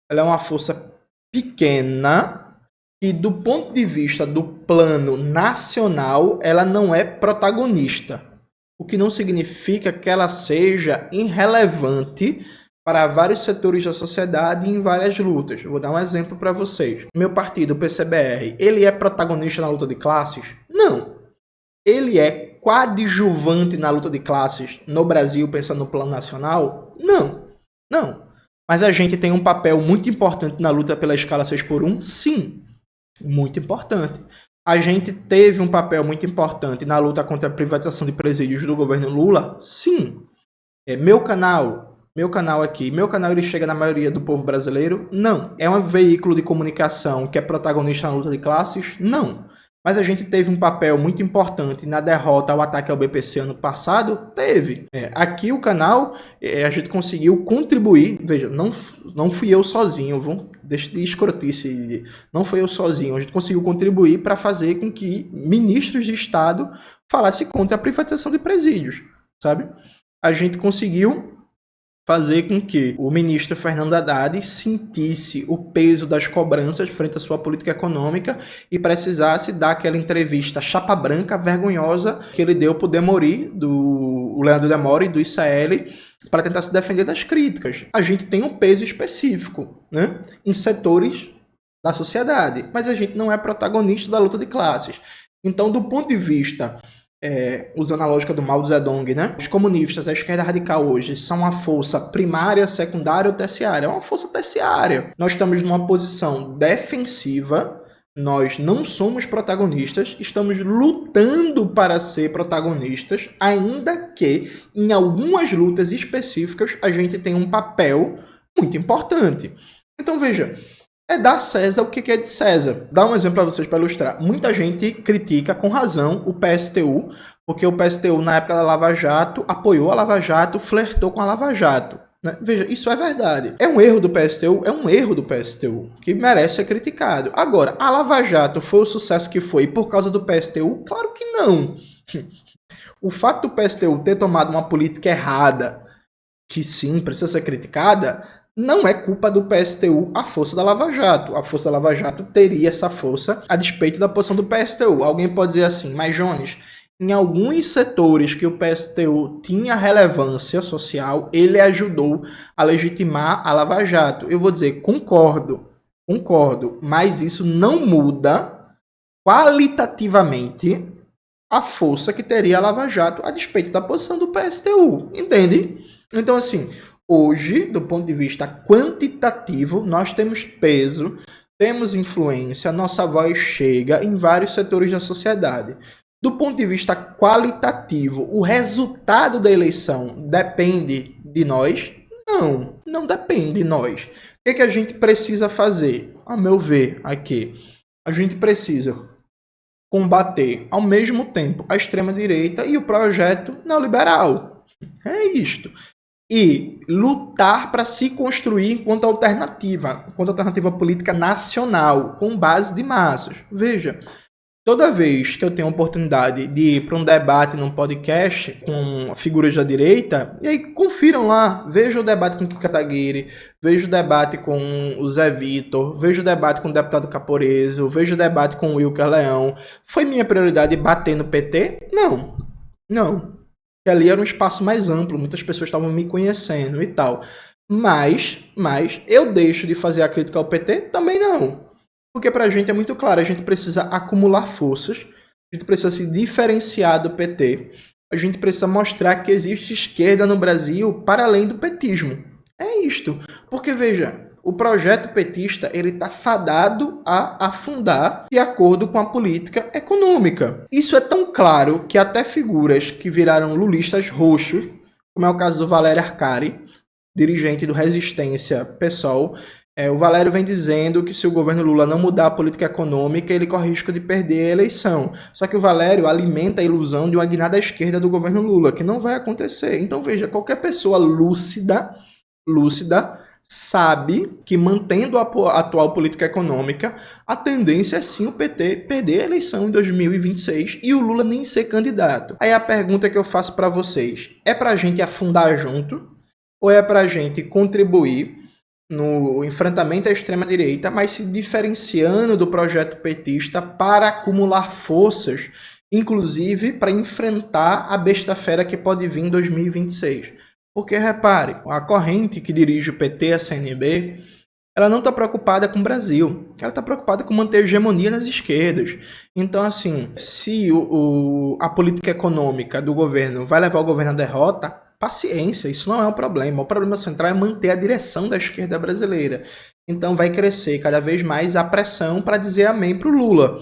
Speaker 1: ela é uma força pequena e do ponto de vista do plano nacional, ela não é protagonista. O que não significa que ela seja irrelevante para vários setores da sociedade e em várias lutas. Eu vou dar um exemplo para vocês. Meu partido, o PCBR, ele é protagonista na luta de classes? Não. Ele é coadjuvante na luta de classes no Brasil, pensando no plano nacional? Não. Não. Mas a gente tem um papel muito importante na luta pela escala 6x1? Sim. Muito importante. A gente teve um papel muito importante na luta contra a privatização de presídios do governo Lula? Sim. Meu canal aqui, ele chega na maioria do povo brasileiro? Não. É um veículo de comunicação que é protagonista na luta de classes? Não. Mas a gente teve um papel muito importante na derrota ao ataque ao BPC ano passado? Teve. Aqui o canal, a gente conseguiu contribuir, veja, não fui eu sozinho, deixa de escrotice, não foi eu sozinho, a gente conseguiu contribuir para fazer com que ministros de Estado falassem contra a privatização de presídios, sabe? A gente conseguiu fazer com que o ministro Fernando Haddad sentisse o peso das cobranças frente à sua política econômica e precisasse dar aquela entrevista chapa branca, vergonhosa, que ele deu para o Leandro Demore, do ICL, para tentar se defender das críticas. A gente tem um peso específico, né, em setores da sociedade, mas a gente não é protagonista da luta de classes. Então, do ponto de vista... usando a lógica do Mao Zedong, né? Os comunistas, a esquerda radical hoje, são uma força primária, secundária ou terciária? É uma força terciária. Nós estamos numa posição defensiva, nós não somos protagonistas, estamos lutando para ser protagonistas, ainda que em algumas lutas específicas a gente tem um papel muito importante. Então veja, dar a César o que é de César. Dá um exemplo para vocês para ilustrar. Muita gente critica, com razão, o PSTU, porque o PSTU, na época da Lava Jato, apoiou a Lava Jato, flertou com a Lava Jato. Né? Veja, isso é verdade. É um erro do PSTU? É um erro do PSTU, que merece ser criticado. Agora, a Lava Jato foi o sucesso que foi por causa do PSTU? Claro que não. O fato do PSTU ter tomado uma política errada, que sim, precisa ser criticada, Não é culpa do PSTU a força da Lava Jato. A força da Lava Jato teria essa força a despeito da posição do PSTU. Alguém pode dizer assim, mas Jones, em alguns setores que o PSTU tinha relevância social, ele ajudou a legitimar a Lava Jato. Eu vou dizer, concordo, mas isso não muda qualitativamente a força que teria a Lava Jato a despeito da posição do PSTU, entende? Então, assim, hoje, do ponto de vista quantitativo, nós temos peso, temos influência, nossa voz chega em vários setores da sociedade. Do ponto de vista qualitativo, o resultado da eleição depende de nós? Não depende de nós. O que a gente precisa fazer? A meu ver, aqui, a gente precisa combater ao mesmo tempo a extrema-direita e o projeto neoliberal. É isto. E lutar para se construir enquanto alternativa política nacional, com base de massas. Veja, toda vez que eu tenho a oportunidade de ir para um debate num podcast com figuras da direita, e aí confiram lá, veja o debate com o Kim Kataguiri, veja o debate com o Zé Vitor, veja o debate com o deputado Caporeso, veja o debate com o Wilker Leão. Foi minha prioridade bater no PT? Não. Porque ali era um espaço mais amplo, muitas pessoas estavam me conhecendo e tal. Mas eu deixo de fazer a crítica ao PT? Também não. Porque pra gente é muito claro, a gente precisa acumular forças, a gente precisa se diferenciar do PT, a gente precisa mostrar que existe esquerda no Brasil para além do petismo. É isto. Porque, veja, o projeto petista ele está fadado a afundar de acordo com a política econômica. Isso é tão claro que até figuras que viraram lulistas roxos, como é o caso do Valério Arcari, dirigente do Resistência PSOL, o Valério vem dizendo que se o governo Lula não mudar a política econômica, ele corre risco de perder a eleição. Só que o Valério alimenta a ilusão de uma guinada à esquerda do governo Lula, que não vai acontecer. Então, veja, qualquer pessoa lúcida sabe que, mantendo a atual política econômica, a tendência é sim o PT perder a eleição em 2026 e o Lula nem ser candidato. Aí a pergunta que eu faço para vocês, é pra gente afundar junto ou é pra gente contribuir no enfrentamento à extrema-direita, mas se diferenciando do projeto petista para acumular forças, inclusive para enfrentar a besta-fera que pode vir em 2026? Porque, repare, a corrente que dirige o PT, a CNB, ela não está preocupada com o Brasil, ela está preocupada com manter a hegemonia nas esquerdas. Então, assim, se a política econômica do governo vai levar o governo à derrota, paciência, isso não é um problema. O problema central é manter a direção da esquerda brasileira. Então vai crescer cada vez mais a pressão para dizer amém para o Lula,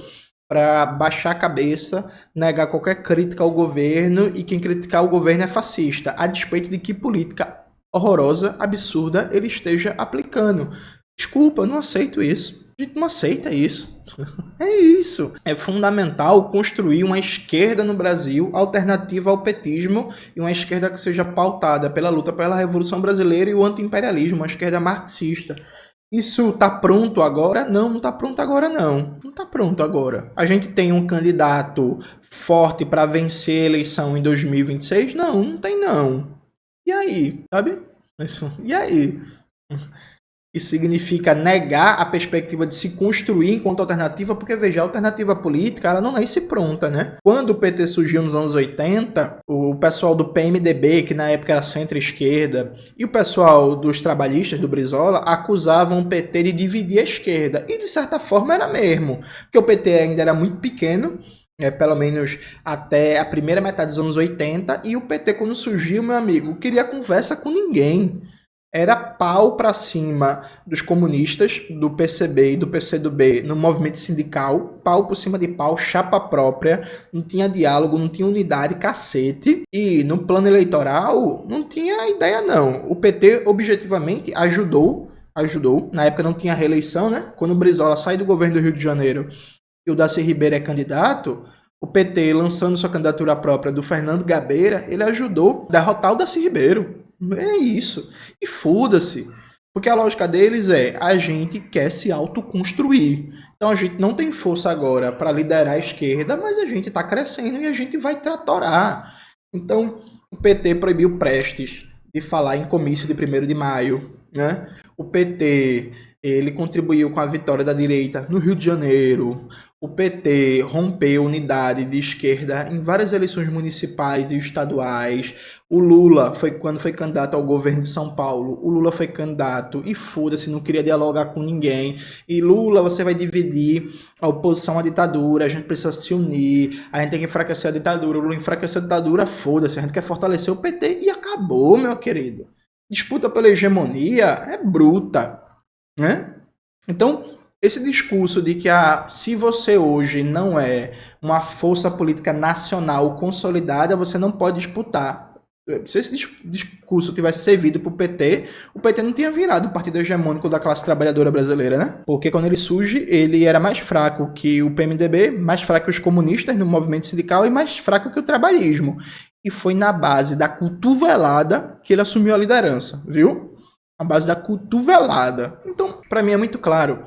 Speaker 1: para baixar a cabeça, negar qualquer crítica ao governo, e quem criticar o governo é fascista, a despeito de que política horrorosa, absurda ele esteja aplicando. Desculpa, eu não aceito isso. A gente não aceita isso. É isso. É fundamental construir uma esquerda no Brasil alternativa ao petismo e uma esquerda que seja pautada pela luta pela Revolução Brasileira e o anti-imperialismo, uma esquerda marxista. Isso tá pronto agora? Não tá pronto agora não. Não tá pronto agora. A gente tem um candidato forte para vencer a eleição em 2026? Não tem não. E aí, sabe? E aí? Isso significa negar a perspectiva de se construir enquanto alternativa, porque, veja, a alternativa política, ela não nasce pronta, né? Quando o PT surgiu nos anos 80, o pessoal do PMDB, que na época era centro-esquerda, e o pessoal dos trabalhistas do Brizola acusavam o PT de dividir a esquerda. E, de certa forma, era mesmo, porque o PT ainda era muito pequeno, pelo menos até a primeira metade dos anos 80, e o PT, quando surgiu, meu amigo, queria conversa com ninguém. Era pau para cima dos comunistas, do PCB e do PCdoB no movimento sindical, pau por cima de pau, chapa própria, não tinha diálogo, não tinha unidade, cacete. E no plano eleitoral não tinha ideia não. O PT objetivamente ajudou, na época não tinha reeleição, né? Quando o Brizola sai do governo do Rio de Janeiro e o Darcy Ribeiro é candidato, o PT lançando sua candidatura própria do Fernando Gabeira, ele ajudou a derrotar o Darcy Ribeiro. É isso. E foda-se. Porque a lógica deles é, a gente quer se autoconstruir. Então a gente não tem força agora para liderar a esquerda, mas a gente está crescendo e a gente vai tratorar. Então o PT proibiu Prestes de falar em comício de 1º de maio. né? O PT, ele contribuiu com a vitória da direita no Rio de Janeiro. O PT rompeu unidade de esquerda em várias eleições municipais e estaduais. O Lula, quando foi candidato ao governo de São Paulo, o Lula foi candidato e foda-se, não queria dialogar com ninguém. E Lula, você vai dividir a oposição à ditadura, a gente precisa se unir, a gente tem que enfraquecer a ditadura. O Lula enfraqueceu a ditadura, foda-se, a gente quer fortalecer o PT e acabou, meu querido. Disputa pela hegemonia é bruta, né? Então, esse discurso de que se você hoje não é uma força política nacional consolidada, você não pode disputar. Se esse discurso tivesse servido para o PT não tinha virado o partido hegemônico da classe trabalhadora brasileira, né? Porque quando ele surge, ele era mais fraco que o PMDB, mais fraco que os comunistas no movimento sindical e mais fraco que o trabalhismo. E foi na base da cotovelada que ele assumiu a liderança, viu? A base da cotovelada. Então, para mim é muito claro.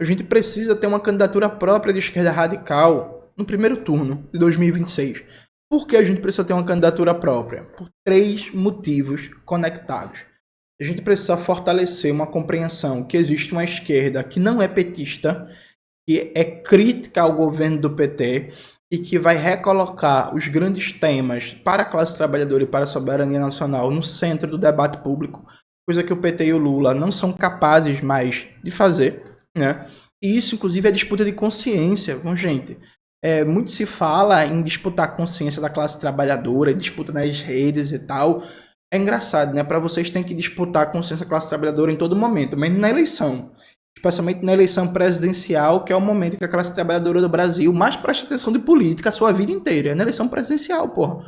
Speaker 1: A gente precisa ter uma candidatura própria de esquerda radical no primeiro turno de 2026. Por que a gente precisa ter uma candidatura própria? Por 3 motivos conectados. A gente precisa fortalecer uma compreensão que existe uma esquerda que não é petista, que é crítica ao governo do PT e que vai recolocar os grandes temas para a classe trabalhadora e para a soberania nacional no centro do debate público, coisa que o PT e o Lula não são capazes mais de fazer, né? E isso, inclusive, é disputa de consciência, bom, gente. Muito se fala em disputar a consciência da classe trabalhadora, disputa nas redes e tal. É engraçado, né? Para vocês tem que disputar a consciência da classe trabalhadora em todo momento, mesmo na eleição. Especialmente na eleição presidencial, que é o momento que a classe trabalhadora do Brasil mais presta atenção de política a sua vida inteira. É na eleição presidencial, porra.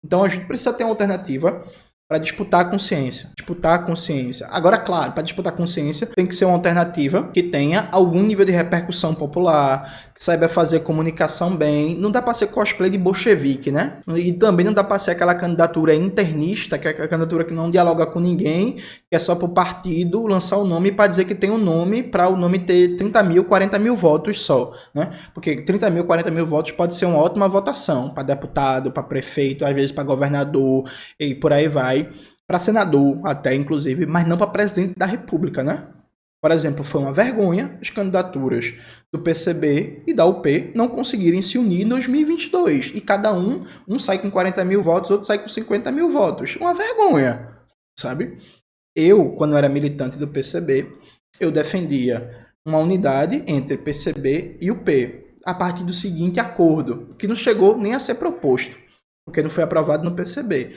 Speaker 1: Então a gente precisa ter uma alternativa para disputar a consciência. Disputar a consciência. Agora, claro, para disputar a consciência tem que ser uma alternativa que tenha algum nível de repercussão popular, que saiba fazer comunicação bem. Não dá para ser cosplay de bolchevique, né? E também não dá para ser aquela candidatura internista, que é aquela candidatura que não dialoga com ninguém, que é só para o partido lançar o nome para dizer que tem um nome, para o nome ter 30 mil, 40 mil votos só, né? Porque 30 mil, 40 mil votos pode ser uma ótima votação para deputado, para prefeito, às vezes para governador e por aí vai. Para senador até, inclusive, mas não para presidente da república, né? Por exemplo, foi uma vergonha as candidaturas do PCB e da UP não conseguirem se unir em 2022. E cada um sai com 40 mil votos, outro sai com 50 mil votos. Uma vergonha, sabe? Eu, quando era militante do PCB, eu defendia uma unidade entre PCB e UP, a partir do seguinte acordo, que não chegou nem a ser proposto, porque não foi aprovado no PCB.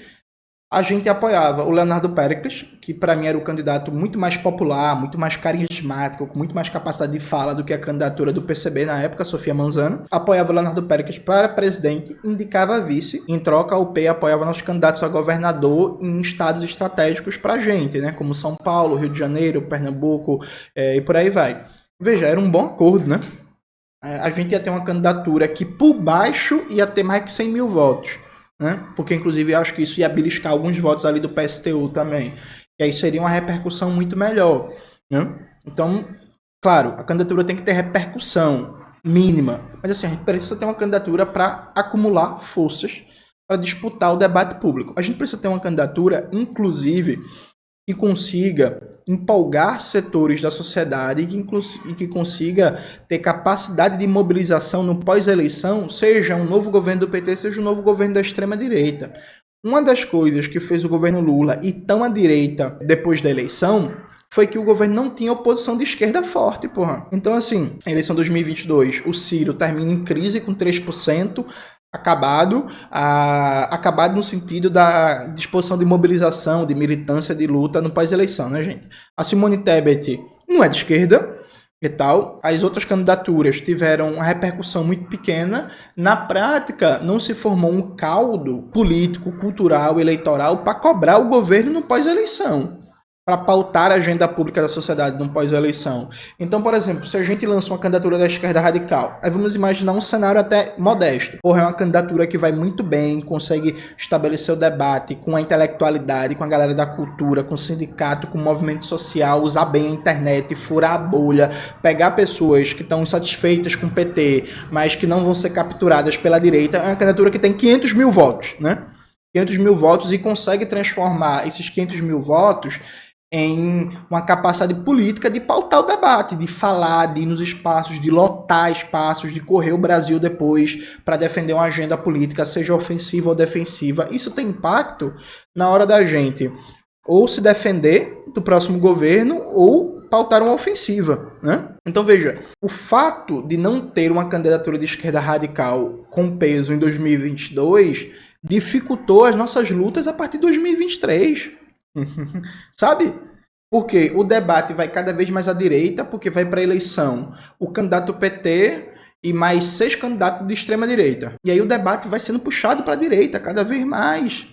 Speaker 1: A gente apoiava o Leonardo Péricles, que para mim era o candidato muito mais popular, muito mais carismático, com muito mais capacidade de fala do que a candidatura do PCB na época, Sofia Manzano. Apoiava o Leonardo Péricles para presidente, indicava vice. Em troca, a UP apoiava nossos candidatos a governador em estados estratégicos para a gente, né? Como São Paulo, Rio de Janeiro, Pernambuco e por aí vai. Veja, era um bom acordo, né? A gente ia ter uma candidatura que por baixo ia ter mais que 100 mil votos. Né? Porque inclusive eu acho que isso ia beliscar alguns votos ali do PSTU também, e aí seria uma repercussão muito melhor, né? Então, claro, a candidatura tem que ter repercussão mínima, mas assim, a gente precisa ter uma candidatura para acumular forças para disputar o debate público. A gente precisa ter uma candidatura, inclusive, que consiga empolgar setores da sociedade e que consiga ter capacidade de mobilização no pós-eleição, seja um novo governo do PT, seja um novo governo da extrema-direita. Uma das coisas que fez o governo Lula ir tão à direita depois da eleição foi que o governo não tinha oposição de esquerda forte, porra. Então, assim, a eleição 2022, o Ciro termina em crise com 3%, acabado no sentido da disposição de mobilização, de militância, de luta no pós-eleição, né, gente? A Simone Tebet não é de esquerda e tal. As outras candidaturas tiveram uma repercussão muito pequena. Na prática, não se formou um caldo político, cultural, eleitoral para cobrar o governo no pós-eleição, para pautar a agenda pública da sociedade num pós-eleição. Então, por exemplo, se a gente lança uma candidatura da esquerda radical, aí vamos imaginar um cenário até modesto. Porra, é uma candidatura que vai muito bem, consegue estabelecer o debate com a intelectualidade, com a galera da cultura, com o sindicato, com o movimento social, usar bem a internet, furar a bolha, pegar pessoas que estão insatisfeitas com o PT, mas que não vão ser capturadas pela direita. É uma candidatura que tem 500 mil votos, né? 500 mil votos e consegue transformar esses 500 mil votos em uma capacidade política de pautar o debate, de falar, de ir nos espaços, de lotar espaços, de correr o Brasil depois para defender uma agenda política, seja ofensiva ou defensiva. Isso tem impacto na hora da gente ou se defender do próximo governo ou pautar uma ofensiva, né? Então veja, o fato de não ter uma candidatura de esquerda radical com peso em 2022 dificultou as nossas lutas a partir de 2023. Sabe? Porque o debate vai cada vez mais à direita, porque vai para a eleição o candidato PT e mais 6 candidatos de extrema direita. E aí o debate vai sendo puxado para a direita cada vez mais,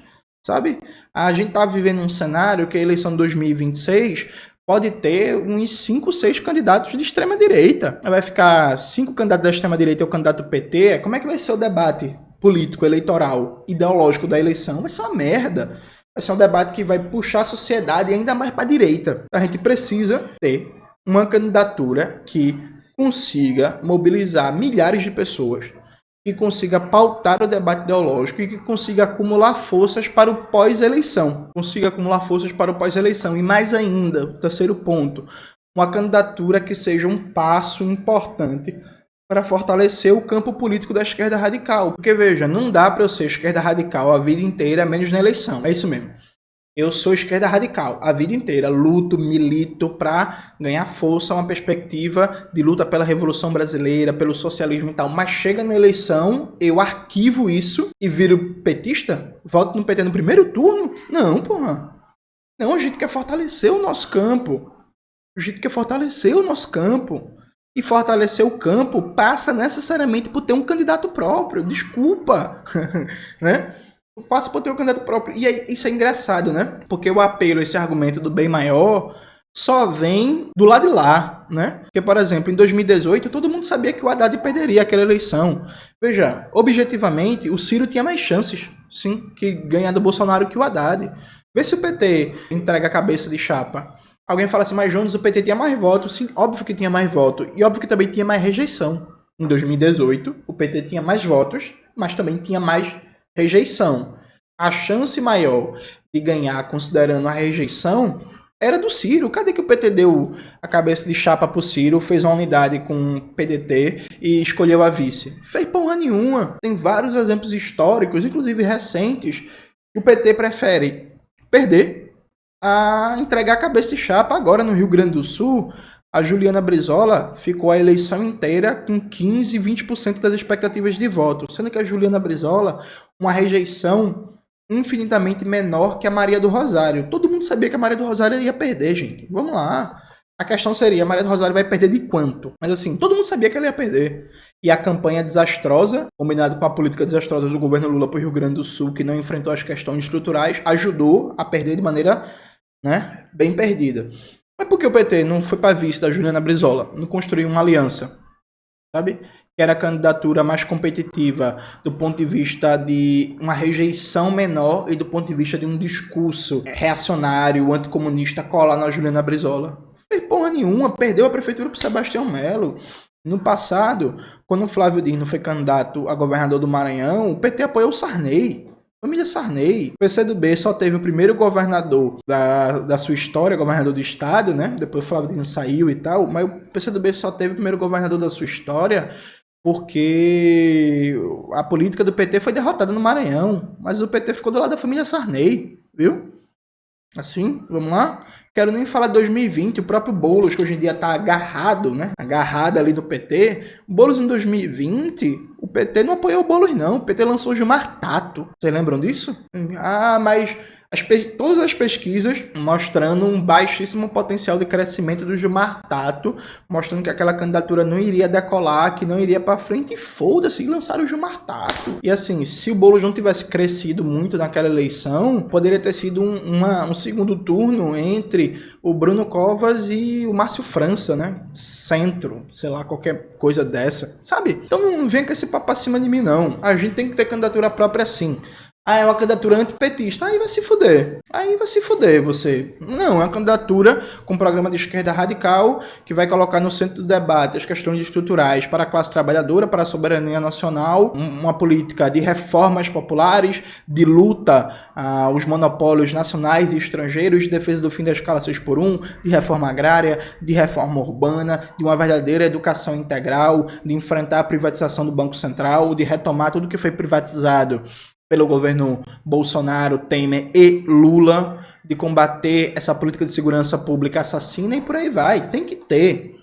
Speaker 1: sabe? A gente tá vivendo um cenário que a eleição de 2026 pode ter uns 5, 6 candidatos de extrema direita. Vai ficar 5 candidatos da extrema direita e o candidato PT. Como é que vai ser o debate político, eleitoral, ideológico da eleição? Vai ser uma merda. Vai ser um debate que vai puxar a sociedade ainda mais para a direita. A gente precisa ter uma candidatura que consiga mobilizar milhares de pessoas, que consiga pautar o debate ideológico e que consiga acumular forças para o pós-eleição. E mais ainda, o terceiro ponto, uma candidatura que seja um passo importante para fortalecer o campo político da esquerda radical. Porque, veja, não dá para eu ser esquerda radical a vida inteira, menos na eleição. É isso mesmo. Eu sou esquerda radical a vida inteira, luto, milito para ganhar força, uma perspectiva de luta pela Revolução Brasileira, pelo socialismo e tal. Mas chega na eleição, eu arquivo isso e viro petista? Voto no PT no primeiro turno? Não, porra. Não, a gente quer fortalecer o nosso campo. E fortalecer o campo passa necessariamente por ter um candidato próprio. Desculpa, né? Eu faço por ter um candidato próprio. E aí, isso é engraçado, né? Porque o apelo, esse argumento do bem maior, só vem do lado de lá, né? Porque, por exemplo, em 2018, todo mundo sabia que o Haddad perderia aquela eleição. Veja, objetivamente, o Ciro tinha mais chances, sim, que ganhar do Bolsonaro que o Haddad. Vê se o PT entrega a cabeça de chapa. Alguém fala assim, mas Jones, o PT tinha mais votos. Sim, óbvio que tinha mais votos. E óbvio que também tinha mais rejeição. Em 2018, o PT tinha mais votos, mas também tinha mais rejeição. A chance maior de ganhar, considerando a rejeição, era do Ciro. Cadê que o PT deu a cabeça de chapa pro Ciro, fez uma unidade com o PDT e escolheu a vice? Fez porra nenhuma. Tem vários exemplos históricos, inclusive recentes, que o PT prefere perder a entregar a cabeça de chapa. Agora no Rio Grande do Sul, a Juliana Brizola ficou a eleição inteira com 15, 20% das expectativas de voto, sendo que a Juliana Brizola, uma rejeição infinitamente menor que a Maria do Rosário. Todo mundo sabia que a Maria do Rosário ia perder, gente. Vamos lá. A questão seria, a Maria do Rosário vai perder de quanto? Mas assim, todo mundo sabia que ela ia perder. E a campanha desastrosa, combinado com a política desastrosa do governo Lula para o Rio Grande do Sul, que não enfrentou as questões estruturais, ajudou a perder de maneira, né, bem perdida. Mas por que o PT não foi para vice da Juliana Brizola? Não construiu uma aliança, sabe? Que era a candidatura mais competitiva do ponto de vista de uma rejeição menor e do ponto de vista de um discurso reacionário, anticomunista, colar na Juliana Brizola. Não fez porra nenhuma, perdeu a prefeitura para Sebastião Melo. No passado, quando o Flávio Dino foi candidato a governador do Maranhão, o PT apoiou o Sarney. Família Sarney. O PCdoB só teve o primeiro governador da sua história, governador do estado, né? Depois o Flávio Dino saiu e tal, mas o PCdoB só teve o primeiro governador da sua história porque a política do PT foi derrotada no Maranhão, mas o PT ficou do lado da família Sarney, viu? Assim, vamos lá? Quero nem falar de 2020, o próprio Boulos, que hoje em dia tá agarrado, né? Agarrado ali do PT. O Boulos em 2020, o PT não apoiou o Boulos, não. O PT lançou o Gilmar Tato. Vocês lembram disso? Ah, mas todas as pesquisas mostrando um baixíssimo potencial de crescimento do Gilmar Tato, mostrando que aquela candidatura não iria decolar, que não iria para frente, e foda-se, lançaram o Gilmar Tato. E assim, se o Boulos não tivesse crescido muito naquela eleição, poderia ter sido um segundo turno entre o Bruno Covas e o Márcio França, né? Centro, sei lá, qualquer coisa dessa, sabe? Então não vem com esse papo acima de mim, não. A gente tem que ter candidatura própria sim. Ah, é uma candidatura antipetista. Aí vai se fuder. Aí vai se fuder você. Não, é uma candidatura com um programa de esquerda radical que vai colocar no centro do debate as questões estruturais para a classe trabalhadora, para a soberania nacional, uma política de reformas populares, de luta aos monopólios nacionais e estrangeiros, de defesa do fim da escala 6x1, de reforma agrária, de reforma urbana, de uma verdadeira educação integral, de enfrentar a privatização do Banco Central, de retomar tudo que foi privatizado pelo governo Bolsonaro, Temer e Lula, de combater essa política de segurança pública assassina e por aí vai. Tem que ter.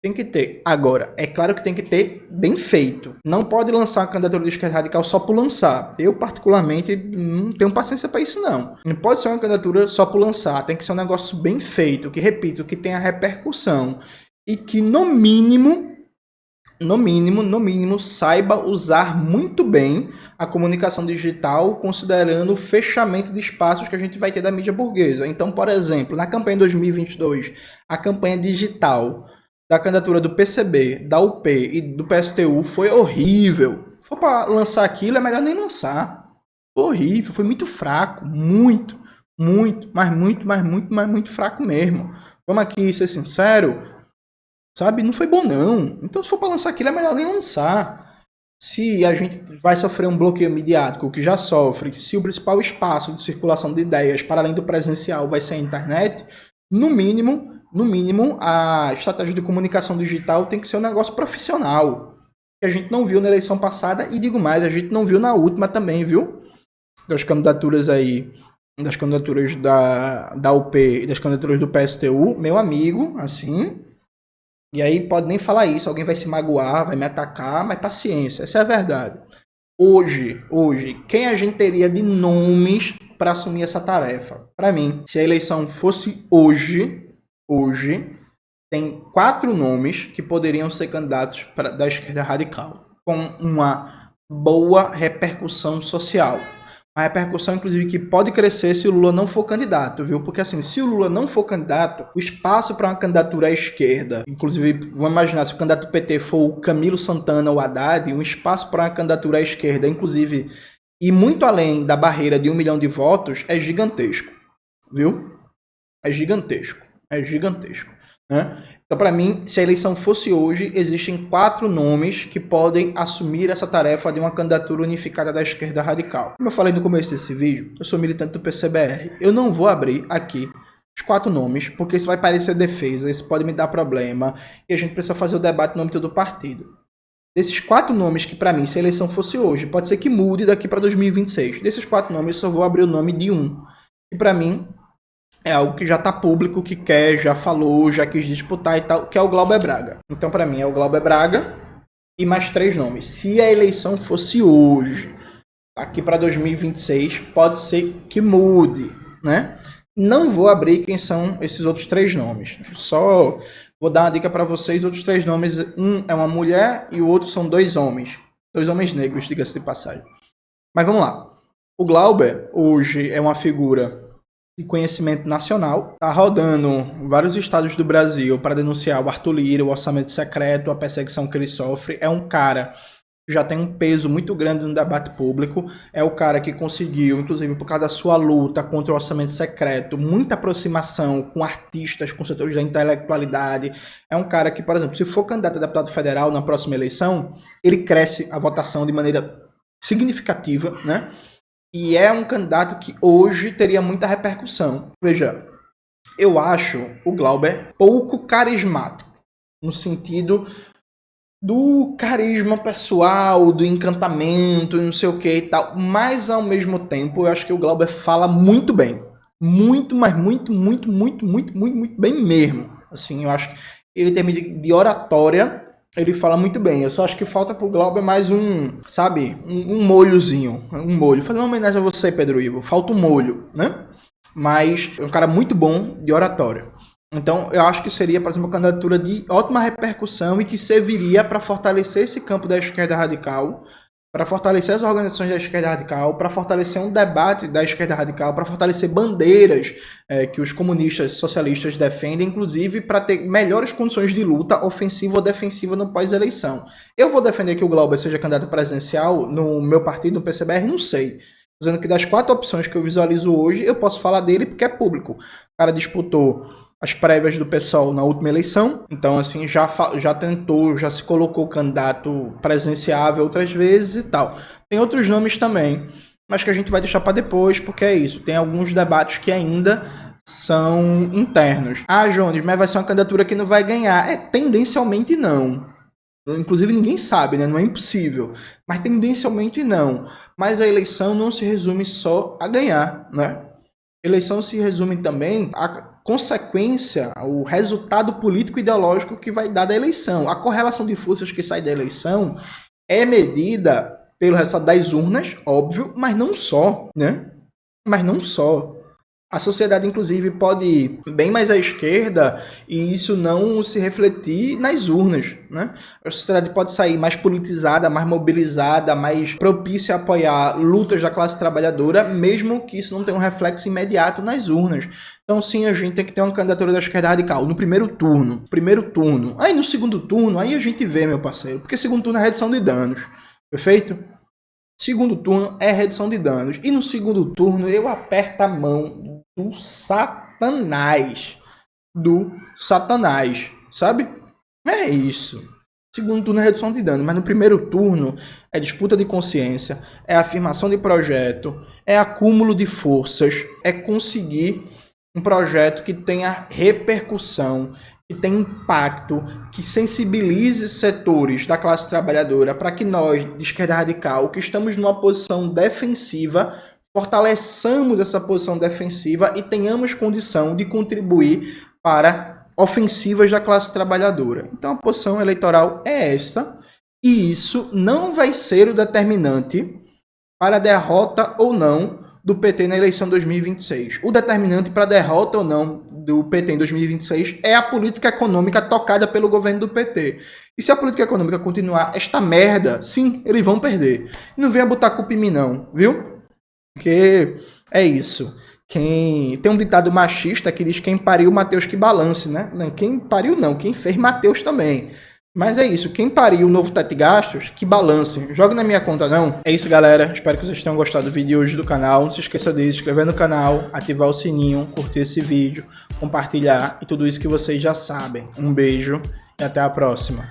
Speaker 1: Tem que ter. Agora, é claro que tem que ter bem feito. Não pode lançar uma candidatura de esquerda radical só por lançar. Eu, particularmente, não tenho paciência para isso, não. Não pode ser uma candidatura só por lançar. Tem que ser um negócio bem feito, que, repito, que tenha repercussão. E que, no mínimo, saiba usar muito bem a comunicação digital, considerando o fechamento de espaços que a gente vai ter da mídia burguesa. Então, por exemplo, na campanha de 2022, a campanha digital da candidatura do PCB, da UP e do PSTU foi horrível. Se for para lançar aquilo, é melhor nem lançar. Foi horrível, foi muito fraco, muito fraco mesmo. Vamos aqui ser sincero, sabe? Não foi bom, não. Então, se for para lançar aquilo, é melhor nem lançar. Se a gente vai sofrer um bloqueio midiático, que já sofre, se o principal espaço de circulação de ideias, para além do presencial, vai ser a internet, no mínimo, a estratégia de comunicação digital tem que ser um negócio profissional. Que a gente não viu na eleição passada, e digo mais, a gente não viu na última também, viu? Das candidaturas aí, das candidaturas da UP e das candidaturas do PSTU, meu amigo, assim... E aí pode nem falar isso, alguém vai se magoar, vai me atacar, mas paciência, essa é a verdade. Hoje, quem a gente teria de nomes para assumir essa tarefa? Para mim, se a eleição fosse hoje, tem 4 nomes que poderiam ser candidatos da esquerda radical, com uma boa repercussão social. A repercussão, inclusive, que pode crescer se o Lula não for candidato, viu? Porque, assim, se o Lula não for candidato, o espaço para uma candidatura à esquerda, inclusive, vamos imaginar, se o candidato do PT for o Camilo Santana ou o Haddad, um espaço para uma candidatura à esquerda, inclusive, e muito além da barreira de 1 milhão de votos, é gigantesco, viu? É gigantesco, né? Então, para mim, se a eleição fosse hoje, existem 4 nomes que podem assumir essa tarefa de uma candidatura unificada da esquerda radical. Como eu falei no começo desse vídeo, eu sou militante do PCBR. Eu não vou abrir aqui os 4 nomes, porque isso vai parecer defesa, isso pode me dar problema, e a gente precisa fazer o debate no âmbito do partido. Desses 4 nomes que, para mim, se a eleição fosse hoje, pode ser que mude daqui para 2026. Desses 4 nomes, eu só vou abrir o nome de um. E, para mim, é algo que já tá público, que quer, já falou, já quis disputar e tal, que é o Glauber Braga. Então, para mim, é o Glauber Braga e mais 3 nomes. Se a eleição fosse hoje, aqui para 2026, pode ser que mude, né? Não vou abrir quem são esses outros 3 nomes. Só vou dar uma dica para vocês. Os outros 3 nomes, um é uma mulher e o outro são 2 homens. 2 homens negros, diga-se de passagem. Mas vamos lá. O Glauber, hoje, é uma figura de conhecimento nacional, está rodando vários estados do Brasil para denunciar o Arthur Lira, o orçamento secreto, a perseguição que ele sofre. É um cara que já tem um peso muito grande no debate público, é o cara que conseguiu, inclusive por causa da sua luta contra o orçamento secreto, muita aproximação com artistas, com setores da intelectualidade. É um cara que, por exemplo, se for candidato a deputado federal na próxima eleição, ele cresce a votação de maneira significativa, né? E é um candidato que hoje teria muita repercussão. Veja, eu acho o Glauber pouco carismático, no sentido do carisma pessoal, do encantamento, não sei o que e tal. Mas, ao mesmo tempo, eu acho que o Glauber fala muito bem. Muito, mas muito bem mesmo. Assim, eu acho que ele, em termos de oratória, ele fala muito bem. Eu só acho que falta pro Glauber mais um, sabe, um molhozinho. Um molho. Fazer uma homenagem a você, Pedro Ivo. Falta um molho, né? Mas é um cara muito bom de oratória. Então, eu acho que seria, por exemplo, uma candidatura de ótima repercussão e que serviria para fortalecer esse campo da esquerda radical, para fortalecer as organizações da esquerda radical, para fortalecer um debate da esquerda radical, para fortalecer bandeiras que os comunistas socialistas defendem, inclusive para ter melhores condições de luta ofensiva ou defensiva no pós-eleição. Eu vou defender que o Glauber seja candidato presidencial no meu partido, no PCBR? Não sei. Dizendo que das 4 opções que eu visualizo hoje, eu posso falar dele porque é público. O cara disputou as prévias do PSOL na última eleição, então assim, já tentou, já se colocou candidato presenciável outras vezes e tal. Tem outros nomes também, mas que a gente vai deixar para depois, porque é isso, tem alguns debates que ainda são internos. Ah, Jones, mas vai ser uma candidatura que não vai ganhar. Tendencialmente não. Inclusive ninguém sabe, né? Não é impossível, mas tendencialmente não. Mas a eleição não se resume só a ganhar, né? A eleição se resume também a consequência, o resultado político e ideológico que vai dar da eleição. A correlação de forças que sai da eleição é medida pelo resultado das urnas, óbvio, mas não só, né? Mas não só. A sociedade, inclusive, pode ir bem mais à esquerda e isso não se refletir nas urnas, né? A sociedade pode sair mais politizada, mais mobilizada, mais propícia a apoiar lutas da classe trabalhadora, mesmo que isso não tenha um reflexo imediato nas urnas. Então, sim, a gente tem que ter uma candidatura da esquerda radical no primeiro turno. Aí, no segundo turno, aí a gente vê, meu parceiro, porque segundo turno é redução de danos, perfeito? Segundo turno é redução de danos. E no segundo turno eu aperto a mão do Satanás. Sabe? É isso. Segundo turno é redução de danos. Mas no primeiro turno é disputa de consciência, é afirmação de projeto, é acúmulo de forças, é conseguir um projeto que tenha repercussão, que tenha impacto, que sensibilize setores da classe trabalhadora para que nós, de esquerda radical, que estamos numa posição defensiva, fortaleçamos essa posição defensiva e tenhamos condição de contribuir para ofensivas da classe trabalhadora. Então a posição eleitoral é essa, e isso não vai ser o determinante para a derrota ou não do PT na eleição 2026. O determinante para a derrota ou não do PT em 2026 é a política econômica tocada pelo governo do PT. E se a política econômica continuar esta merda, sim, eles vão perder. E não venha botar culpa em mim não, viu? Porque é isso. Tem um ditado machista que diz quem pariu Mateus que balance, né? Não, quem pariu não, quem fez Mateus também. Mas é isso, quem pariu o novo teto de gastos, que balance. Joga na minha conta não. É isso, galera. Espero que vocês tenham gostado do vídeo de hoje do canal. Não se esqueça de se inscrever no canal, ativar o sininho, curtir esse vídeo, compartilhar e tudo isso que vocês já sabem. Um beijo e até a próxima.